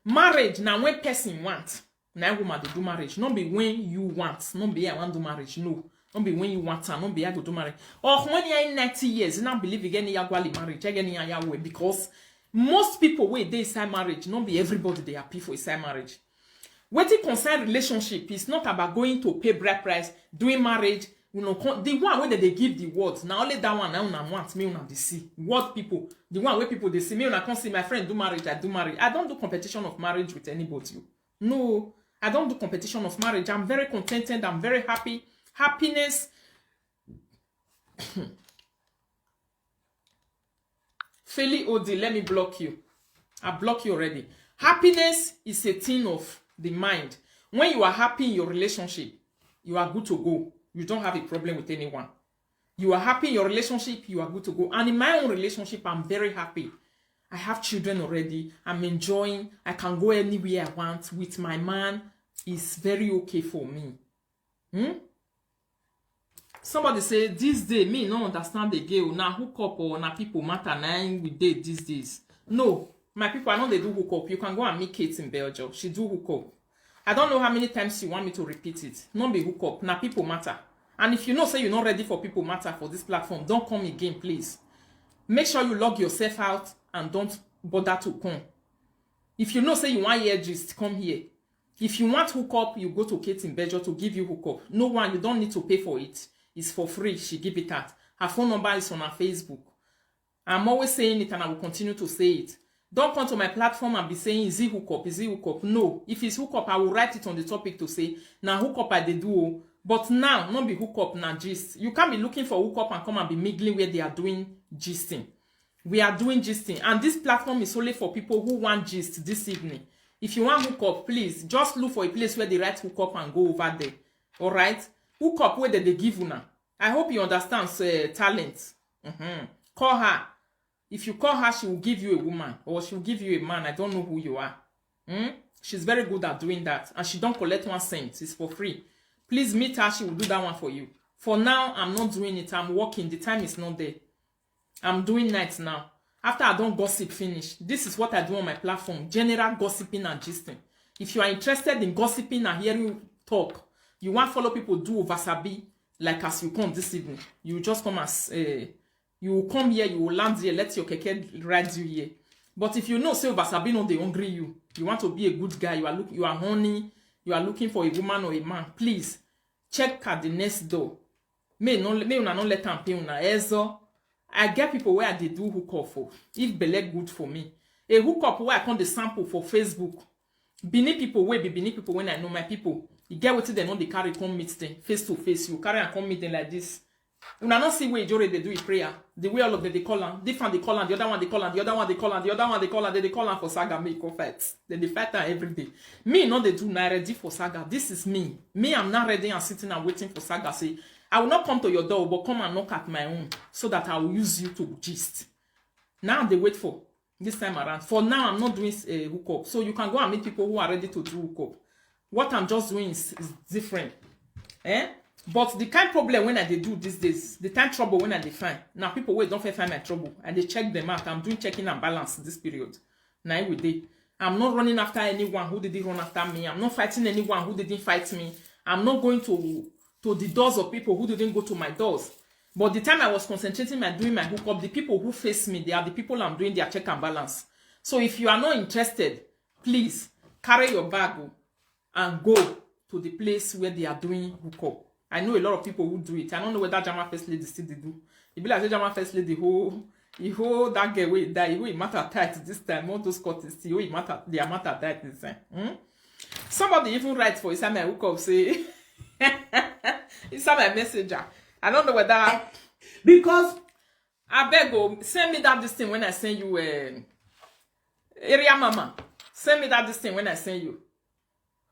Marriage now when person wants. Now woman they do marriage. Not be when you want. Not be I want to do marriage. No. Not be when you want. Not be I go do marriage. Or when you're in 90 years, you don't believe again you go marriage. Again you way because most people when they say marriage, not be everybody they happy for say marriage. When it concern relationship, it's not about going to pay bride price, doing marriage. You know, the one where they give the words. Now only that one now una want me una they see. What people, the one where people they see me una can't see my friend do marriage, I do marriage. I don't do competition of marriage with anybody. No, I don't do competition of marriage. I'm very contented. I'm very happy. Happiness. Feli Odi, let me block you. I block you already. Happiness is a thing of the mind. When you are happy in your relationship, you are good to go. You don't have a problem with anyone. You are happy in your relationship, you are good to go. And in my own relationship, I'm very happy. I have children already. I'm enjoying. I can go anywhere I want with my man. It's very okay for me. Somebody say, this day, me no understand the girl. Now hook up or now people matter now we date these days. No, my people, I know they do hook up. You can go and meet Kate in Belgium. She do hook up. I don't know how many times you want me to repeat it. Not be hook up. Now people matter. And if you know say you're not ready for people matter for this platform, don't come again, please. Make sure you log yourself out and don't bother to come. If you know say you want hear gist, come here. If you want hook up, you go to Kate in Bejo to give you hook up. No one, you don't need to pay for it. It's for free. She give it out. Her phone number is on her Facebook. I'm always saying it and I will continue to say it. Don't come to my platform and be saying, is it hook up? Is it hook up? No. If it's hook up, I will write it on the topic to say, now hook up I they do. But now, not be hook up, now gist. You can't be looking for hook up and come and be mingling where they are doing gisting. We are doing gisting. And this platform is only for people who want gist this evening. If you want hook up, please, just look for a place where they write hook up and go over there. Alright? Hook up where they give you now. I hope you understand talent. Call her. If you call her, she will give you a woman or she will give you a man. I don't know who you are. She's very good at doing that. And she don't collect 1 cent. It's for free. Please meet her. She will do that one for you. For now, I'm not doing it. I'm working. The time is not there. I'm doing nights now. After I don't gossip finish, this is what I do on my platform. General gossiping and gisting. If you are interested in gossiping and hearing talk, you want follow people do Vasabi, like as you come this evening. You just come as... you will come here, you will land here, let your keke ride you here. But if you know, say Vasabi no they hungry you want to be a good guy, you are horny, you are looking for a woman or a man, please check at the next door. May una not let them pay una ezo. I get people where they do hook up for. If belle good for me. A hook up where I come the sample for Facebook. Bini people where be Bini people when I know my people. You get what they know they carry come meet them face to face. You carry and come meet them like this. You not see where Jore they do a prayer. The way all of them they call on. Different they call on, the other one they call on, the other one they call on, the other one they call on, they call on for saga make fights. They fight her every day. Me no they do not ready for saga. This is me. Me I'm not ready and sitting and waiting for saga. Say I will not come to your door, but come and knock at my own so that I will use you to gist. Now they wait for this time around. For now, I'm not doing a hookup. So you can go and meet people who are ready to do hookup. What I'm just doing is different. But the kind problem when I they do these days, the time trouble when I define. Now people wait don't find my trouble. And they check them out. I'm doing checking and balance this period. Now every day. I'm not running after anyone who didn't run after me. I'm not fighting anyone who didn't fight me. I'm not going to the doors of people who didn't go to my doors. But the time I was concentrating on doing my hookup, the people who face me, they are the people I'm doing their check and balance. So if you are not interested, please carry your bag and go to the place where they are doing hookup. I know a lot of people who do it. I don't know whether Jama First Lady still they do. It be like Jama First Lady who that girl way die, who matter tight this time, all those cuts still who matter their matter tight this time. Somebody even writes for inside my hookup say inside my messenger. I don't know whether Because I beg send me that this thing when I send you area mama. Send me that this thing when I send you.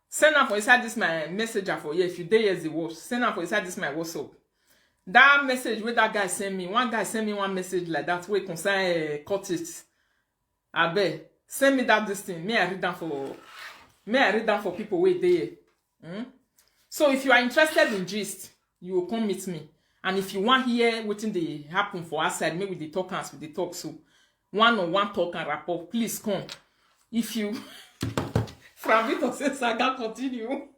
Send her for inside this my messenger for you. If you dare use the watch, send her for inside this my WhatsApp. That message where that guy send me, one guy send me one message like that where concern Curtis. I beg send me that this thing. May I read down for people where they. So if you are interested in gist, you will come meet me. And if you want hear what they happen for outside, maybe the talk with the talk. So one-on-one talk and rapport, please come. If you from it or say saga continue.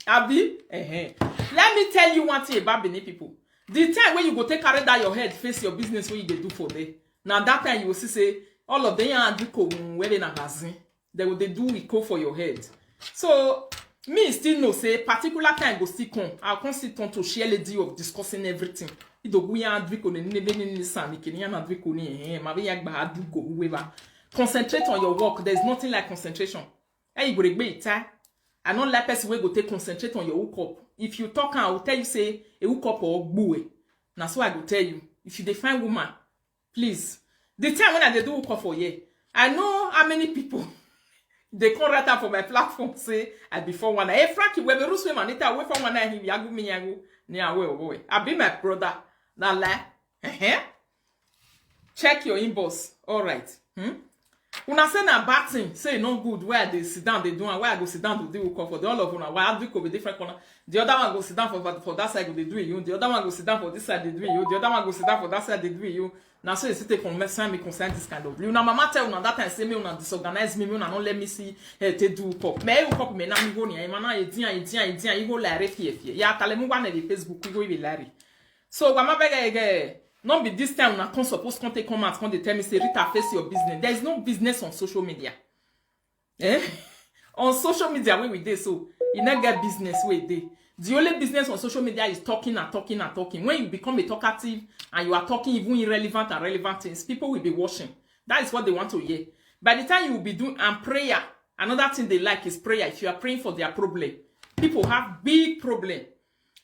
Abi, let me tell you one thing about Benin people. The time when you go take carry that your head, face your business, what you dey do for them. Now that time you will see say all of them are doing where they na bazin. They will do eco for your head. So me still know say particular time go still come. I'll come sit on to share lady of discussing everything. Concentrate on your work. There's nothing like concentration. Hey, you go I don't like person wey go take concentrate on your hookup. If you talk, I will tell you say a hookup or buwe. Now so I go tell you. If you define woman, please. The time when I dey do hookup for you, I know how many people they come right out for my platform say I before one. Hey Frankie, we be ruswe manita away from one him yagu mi yagu ni awe. I be my brother. Now lie. Check your inbox. All right. Una say na bad thing, say no good, where they sit down, they do, and where I go sit down to do with for the all of una, why do go be different corner. The other one go sit down for that side, they do it you. The other one go sit down for this side, they do it you. The other one go sit down for that side, they do it you. Now so you sit take concern me concern this kind of. Una mama tell una that time say me una disorganize me, una don't let me see te do pop. Me you pop me na me go ni, mana e dia, you go lare fie. Ya tale mu wan na Facebook, you go be lare. So wama beg not be this time una come suppose come take comment come dey tell me say Rita face your business. There is no business on social media. On social media where we dey so you not get business where dey. The only business on social media is talking and talking and talking. When you become a talkative and you are talking even irrelevant and relevant things, people will be watching. That is what they want to hear. By the time you will be doing prayer, another thing they like is prayer. If you are praying for their problem, people have big problem.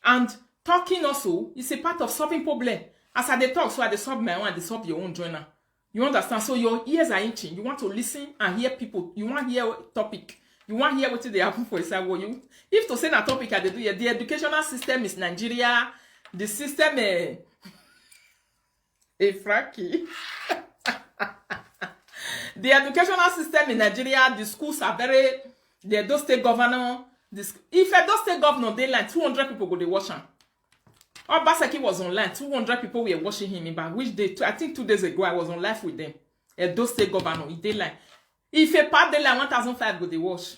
And talking also is a part of solving problem. As I dey talk, so I dey solve my own, I dey solve your own journal. You understand? So your ears are itching. You want to listen and hear people. You want to hear topic. You want to hear what they happen for inside what you. If to say that topic I dey do, the educational system is Nigeria. The system Frankie. The educational system in Nigeria, the schools are very. The Edo State governor. If Edo State governor they like 200 people go dey watch him. Obaseki was online. 200 people were watching him. But which day? I think 2 days ago I was on live with them. Edo State governor. He did like. If a part they like 1,005 go they watch.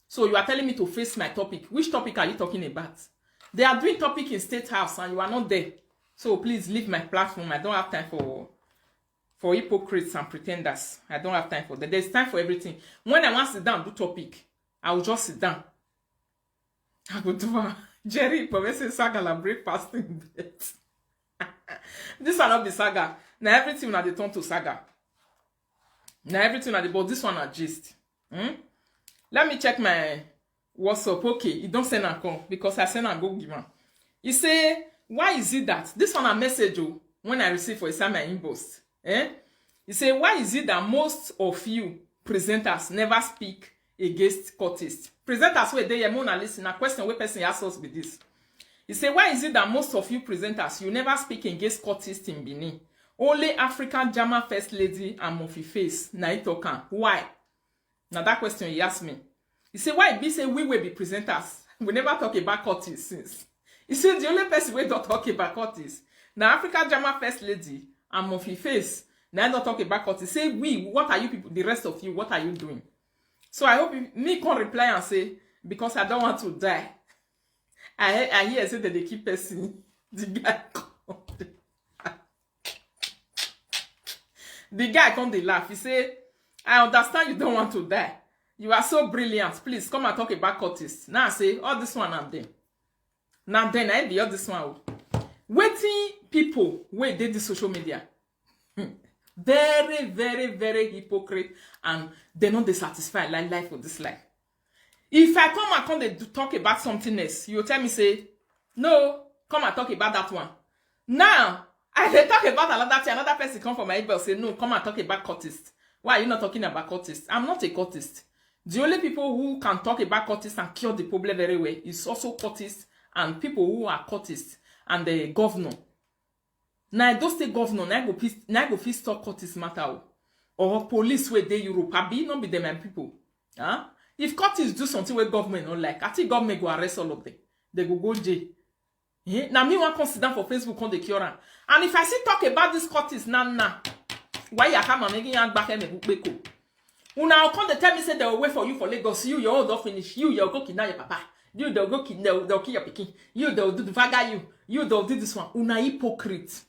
So you are telling me to face my topic. Which topic are you talking about? They are doing topic in State House and you are not there. So please leave my platform. I don't have time for hypocrites and pretenders. I don't have time for that. There's time for everything. When I want to sit down do topic, I will just sit down. I will do Jerry, but say saga la breakfast in bed. This will not be saga. Now everything will they turn to saga. Now everything will but this one are gist. Let me check my WhatsApp. Okay, you don't send a call because I send a go give him. You say, why is it that this one a message when I receive for inside my inbox? You say, why is it that most of you presenters never speak against cultists? Presenters where they are listen a question where person asks us with this. You say, why is it that most of you presenters you never speak against cultists in Benin? Only African German First Lady and Murphy Face na it talk. Why? Now that question he asked me. He say, why be say we will be presenters? We never talk about cultists since. He said the only person we don't talk about cultists. Now African German First Lady and Murphy Face now don't talk about cultists. Say we, what are you people? The rest of you, what are you doing? So I hope me can reply and say, because I don't want to die. I hear say that they keep person. The guy the guy come dey laugh. He say, I understand you don't want to die. You are so brilliant. Please come and talk about cultists. Now I say, all this one and then. Now then I be all this one. Waiting people wait they the social media. Very, very, very hypocrite and they not dissatisfied like life with this life. If I come and come to talk about something else, you tell me say, no, come and talk about that one. Now, I dey talk about another thing, another person come from my email say, no, come and talk about cultists. Why are you not talking about cultists? I'm not a cultist. The only people who can talk about cultists and cure the problem very well is also cultists and people who are cultists and the governor. Now, those state governor, now go fit stop cultist matter or police where they Europe, abi not be them and people. Huh? If cultists do something where government not like, I think government go arrest all of them. They go jail. Now me want consider for Facebook on the cure. And if I see talk about this cultists now, why you come and making young back and beko? Una come they tell me say they will wait for you for Lagos. You your old finish. You go kidnap your papa. You they'll go kidnap. They'll kill your pikin. You they'll do the vaga you. You they'll do this one. Una hypocrite.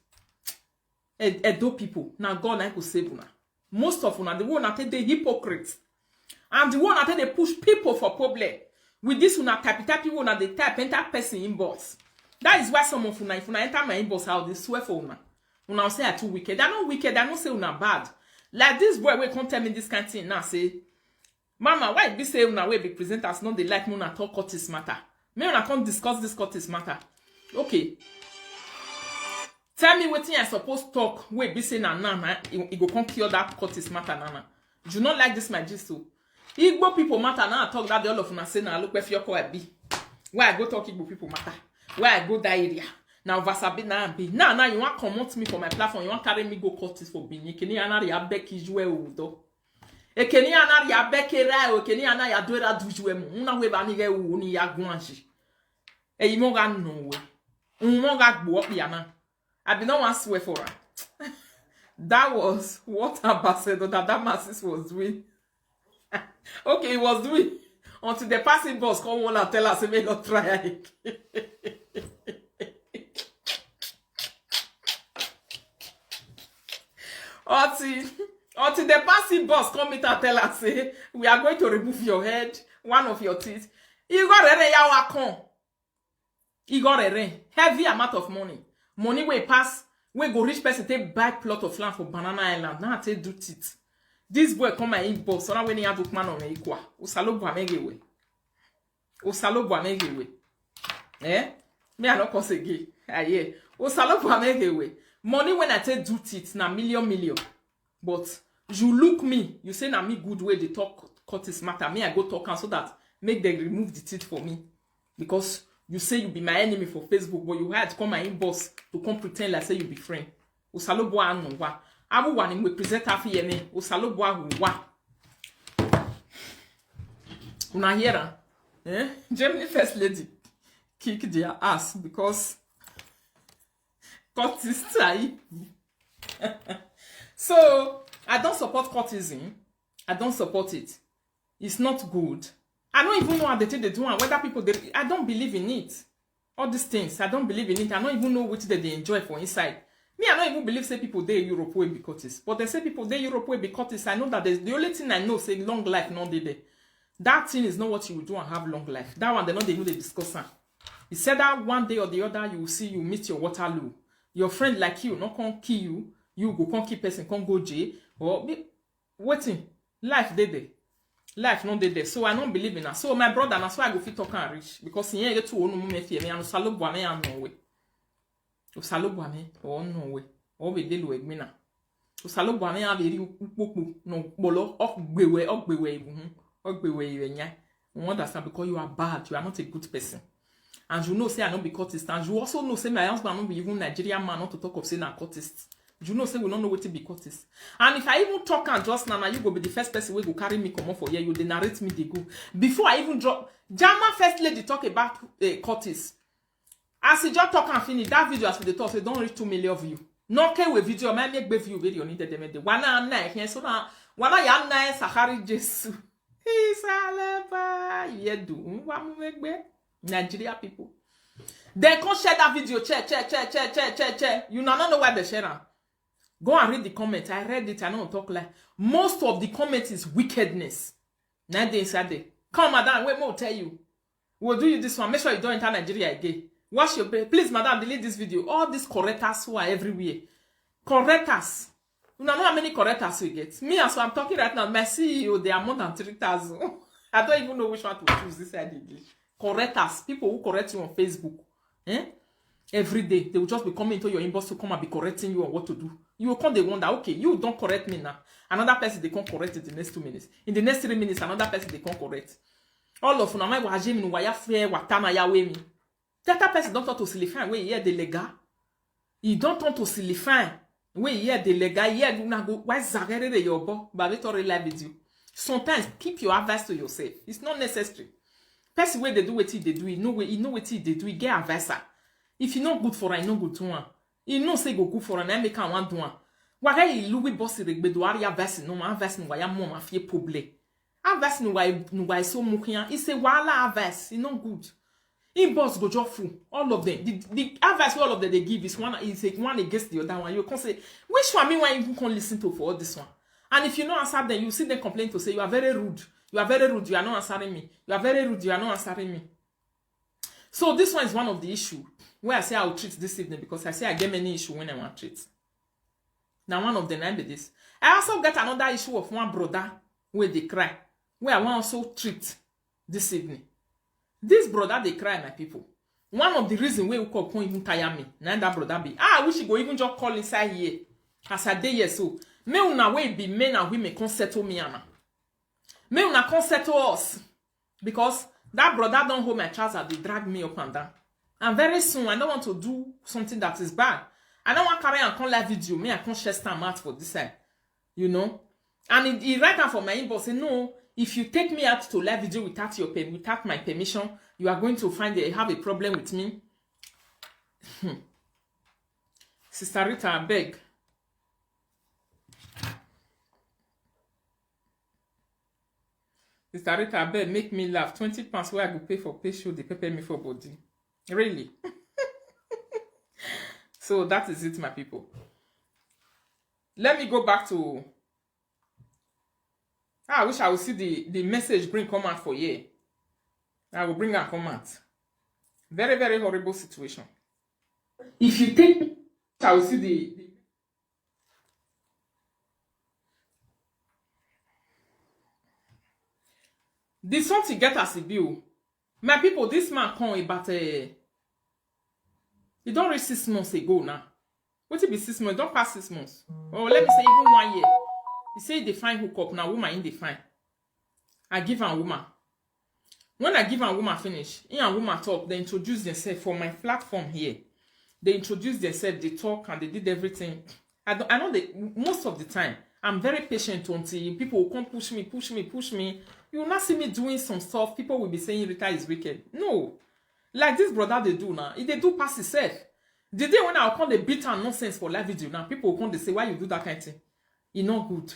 Edo people. Now God I could save una. Most of una the one that they hypocrites. And the one that they push people for problem. With this una type people una they type enter person inbox. That is why some of una if una enter my inbox how they swear for una. Una say are too wicked. They're not wicked. They don't say una bad. Like this boy will come tell me this kind of thing now say, Mama, why be say una will be presenters not they like me una talk cultist matter. Me una can't discuss this cultist matter. Okay. Tell me what I supposed to talk. Wait, be say na it go come cure that cultist matter na. Do you not like this my gist too? Igbo people matter now talk that the all of una say na look where your call be. Why I go talk Igbo people matter? Why I go that area? Now Vasabi na be. Now you want comment me for my platform. You want carry me go cultist for Benin. Can you another beg you udo? Ekeni ana ya bekera o keni ana ya doera dujuwe mu. Una we ba ni ge wu ni ya gwanji. E yimo ga no we. Unmo ga gbo up yana. I be no one swear for her. That was what Ambassador Damasis was doing. Okay, he was doing until the passing boss come on and tell us may not try again. Until the passing boss come in and tell us, say, we are going to remove your head, one of your teeth. You got a yawakon. You got a heavy amount of money. Money will pass, we go rich person take buy plot of land for Banana Island. Now take do it. This boy come my inbox, so now when he have book man on me equal. Usalo boamegewe. Usalo boamegewe. Eh? Me I not cause again. Aye. Usalo boamegewe. Money when I take do it na million. But you look me, you say na me good way they talk cut is matter. Me I go talk and so that make them remove the teeth for me. Because you say you be my enemy for Facebook, but you had to come my inbox to come pretend like say you be friend. Usalo boa no wa. Abu wani we present afi yene. Usalo boa wa. Una hear? Eh? Germany first lady kick their ass because courtist try. So I don't support courtism. I don't support it. It's not good. I don't even know how they take the do and whether people I don't believe in it. All these things, I don't believe in it. I don't even know what they enjoy for inside. Me, I don't even believe say people there in Europe will be courtis. But they say people there in Europe will be courtis. I know that the only thing I know say long life not there. That thing is not what you will do and have long life. That one they know they discuss. He said that one day or the other you will see you meet your Waterloo. Your friend like you not can kill you. You go can kill person, can go jail or be waiting. Life there. Life not there. So I don't believe in that. So my brother, that's why I go fit talk and rich because he ain't get to own me fear me and salo boame and no way. O salo boame or no way. Or we deal with me now. O salo boame and very no bolo ogbewe nya. You understand because you are bad. You are not a good person. And you know say I don't be courtist. And you also know say my husband not be even Nigerian man not to talk of saying a courtist. You know say we don't know what to be courtist. And if I even talk and just now, you go be the first person who go carry me come on for here. You they narrate me they go. Before I even drop Jama first lady talk about courtist. As he just talk and finish that video as we talk, say don't reach 2 million view. No care with video, man make view video needed them. Wana na here so na wana ya na Sahari Jesu. Isaleba yedu wa mwegbe Nigeria people. Then come share that video. Check. You don't know why they share am. Go and read the comments. I read it. I don't talk like most of the comments is wickedness. Now they inside there. Come, madam. Wait, more tell you. We'll do you this one. Make sure you don't enter Nigeria again. Wash your pay. Please, madam, delete this video. All these correctors who are everywhere. Correctors. You know how many correctors we get. Me, as I'm talking right now, my CEO, they are more than 3,000. I don't even know which one to choose this side English. Correctors. People who correct you on Facebook. Every day they will just be coming into your inbox to come and be correcting you on what to do. You will come, they wonder, okay, you don't correct me now. Another person they can't correct it in the next 2 minutes. In the next 3 minutes, another person they can't correct. All of them, my wajim no waya fair watana ya we me. That person don't talk to silifan we here the lega. He don't talk to silifan we here the lega here do na go why zagere de yobo but it already live with you. Sometimes keep your advice to yourself. It's not necessary. Person where they do what they do, you know what they do, you get advice. If you not good for it, you not good to one. You know say go good for it, and make one do one. Why you Louis bossy regbe do area verse no man verse no why mom afie problem. Verse no why so mukian. It's a wala verse, it's not good. In boss go job full. All of them. The advice all of them they give is one against the other one. You can say which one me why you can listen to for all this one. And if you not answer them, you see them complain to say you are very rude. You are very rude. You are not answering me. You are very rude. You are not answering me. So this one is one of the issue where I say I will treat this evening because I say I get many issue when I want to treat. Now one of them I be this. I also get another issue of one brother where they cry. Where I want also treat this evening. This brother they cry, my people. One of the reasons where we call can't even tire me. Now that brother be. I wish he go even just call inside here. As I day here so. Me una way be men and women can settle me ana. Me una can settle us. Because that brother don't hold my trousers, they drag me up and down. And very soon, I don't want to do something that is bad. I don't want to carry and come live video. Me, I can't share stand out for this side. You know? And he write out for my inbox, say, no, if you take me out to live video without my permission, you are going to have a problem with me. Sister Rita, I beg. Sister Rita, I beg, make me laugh. 20 pounds where I go pay for pay show, they pay me for body. Really? So that is it, my people. Let me go back to... I wish I would see the message bring comment for you. I will bring a comment. Very, very horrible situation. If you take... I will see the something get as a bill. My people, this man come about he don't reach 6 months ago now. What it be 6 months? Don't pass 6 months. Or let me say even 1 year. He say they find hook up now. Woman in the fine. I give a woman. When I give a woman finish, in a woman talk, they introduce themselves for my platform here. They introduce themselves, they talk, and they did everything. I know they most of the time. I'm very patient until people will come push me. You will not see me doing some stuff. People will be saying Rita is wicked. No. Like this brother they do now. If they do pass itself. The day when I'll come the bitter nonsense for live video now, people will come they say, why you do that kind of thing? It's not good.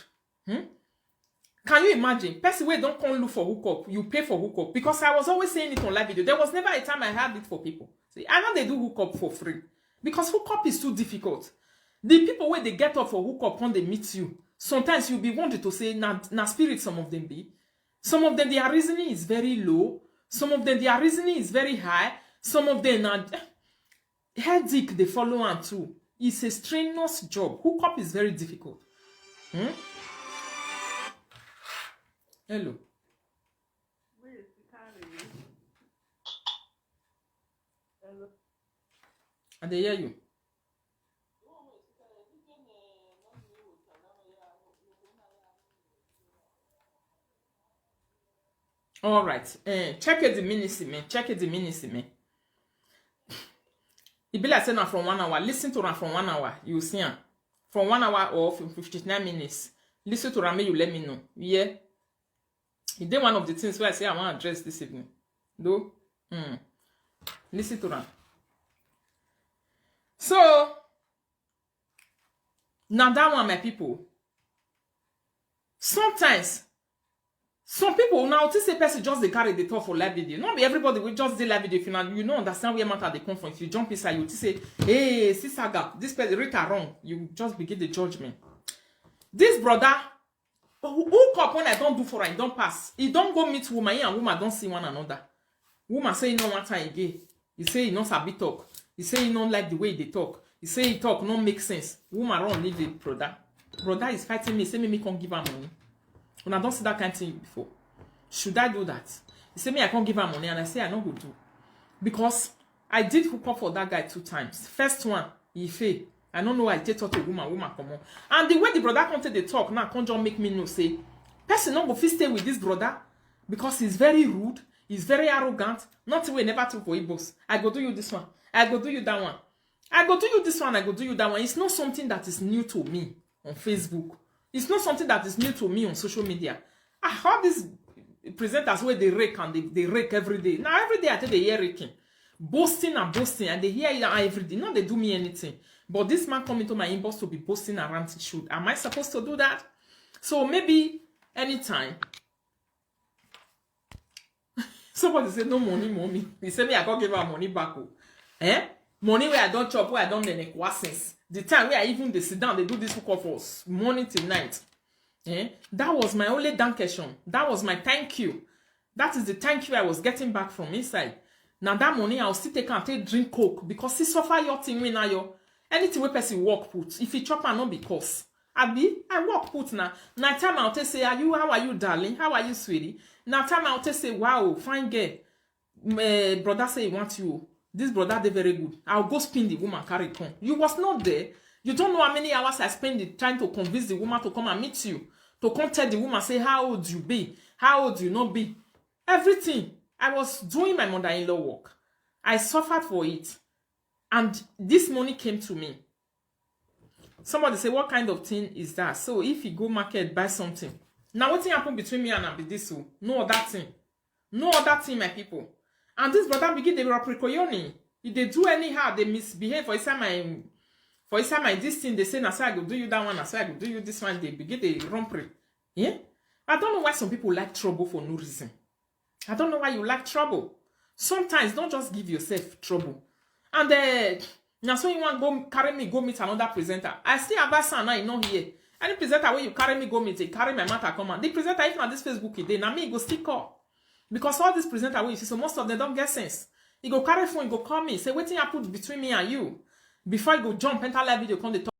Can you imagine? Person where don't come look for hookup, you pay for hookup. Because I was always saying it on live video. There was never a time I had it for people. See, I know they do hookup for free. Because hookup is too difficult. The people where they get up for hookup when they meet you, sometimes you'll be wanted to say, na spirit some of them be. Some of them, their reasoning is very low. Some of them, their reasoning is very high. Some of them, headache they follow on too. It's a strenuous job. Hookup is very difficult. Hello. And they hear you. All right. Check it the ministry, man. Check it the ministry, man. It be like saying from 1 hour. Listen to her from 1 hour. You see her. From 1 hour or 59 minutes. Listen to her, you let me know. Yeah. It did one of the things where I say I want to address this evening. Though. Listen to her. So, now that one, my people. Sometimes, some people now to say person just they carry the talk for live video. Not be everybody will just do live video. If you don't understand where matter they come from, if you jump inside, you say, hey, sister, this person Rita wrong. You just begin the judgment. This brother, who up when I don't do for I don't pass. He don't go meet woman, he and woman don't see one another. Woman say he no one time again. He say he not sabi talk. He say he don't like the way they talk. He say he talk no make sense. Woman run leave the brother. Brother is fighting me. Say me can't give her money. When I don't see that kind of thing before. Should I do that? He say me I can't give her money and I say I don't go do. Because I did hook up for that guy 2 times. First one, he failed. I don't know why I just talk to woman come on. And the way the brother come to the talk now can't just make me know say person not go fit stay with this brother because he's very rude, he's very arrogant. Not way never took for boss. I go do you this one. I go do you that one. I go do you this one. I go do you that one. It's not something that is new to me on Facebook. It's not something that is new to me on social media. I heard these presenters where they rake and they rake every day. Now every day I tell they hear raking. Boasting and they hear it every day. Not they do me anything. But this man come into my inbox to be boasting around his shoot. Am I supposed to do that? So maybe anytime. Somebody say no money, mommy. He say me I can't give her money back. Money where I don't chop, where I don't make since. The time where I even they sit down, they do this hook for morning till night. That was my only dankeschön. That was my thank you. That is the thank you I was getting back from inside. Now that money I'll still take and take drink coke because he suffer your thing when now anything we person work put. If he chop and not because I work put now. Now time I'll say how are you darling? How are you sweetie? Now time I'll say wow fine girl. Brother say he wants you. This brother they very good. I'll go spin the woman carry come. You was not there. You don't know how many hours I spent trying to convince the woman to come and meet you. To come tell the woman say how old you be, how old you not be. Everything. I was doing my mother-in-law work. I suffered for it. And this money came to me. Somebody say, what kind of thing is that? So if you go market, buy something. Now what thing happen between me and Abidisu? No other thing. No other thing, my people. And this brother begin the reprikoyoni. If they do anyhow, they misbehave for inside my this thing, they say, I say I go do you that one, I say I go do you this one, they begin the rompery. Yeah? I don't know why some people like trouble for no reason. I don't know why you like trouble. Sometimes don't just give yourself trouble. And now so you want go carry me go meet another presenter. I still have a son now, not here. Any presenter where you carry me go meet, they carry my matter come on. The presenter even on this Facebook today, now me go stick up. Because all these presenter will you see, so most of them don't get sense. You go carry phone, you go call me, say, waiting I put between me and you. Before you go jump enter live video, come the talk.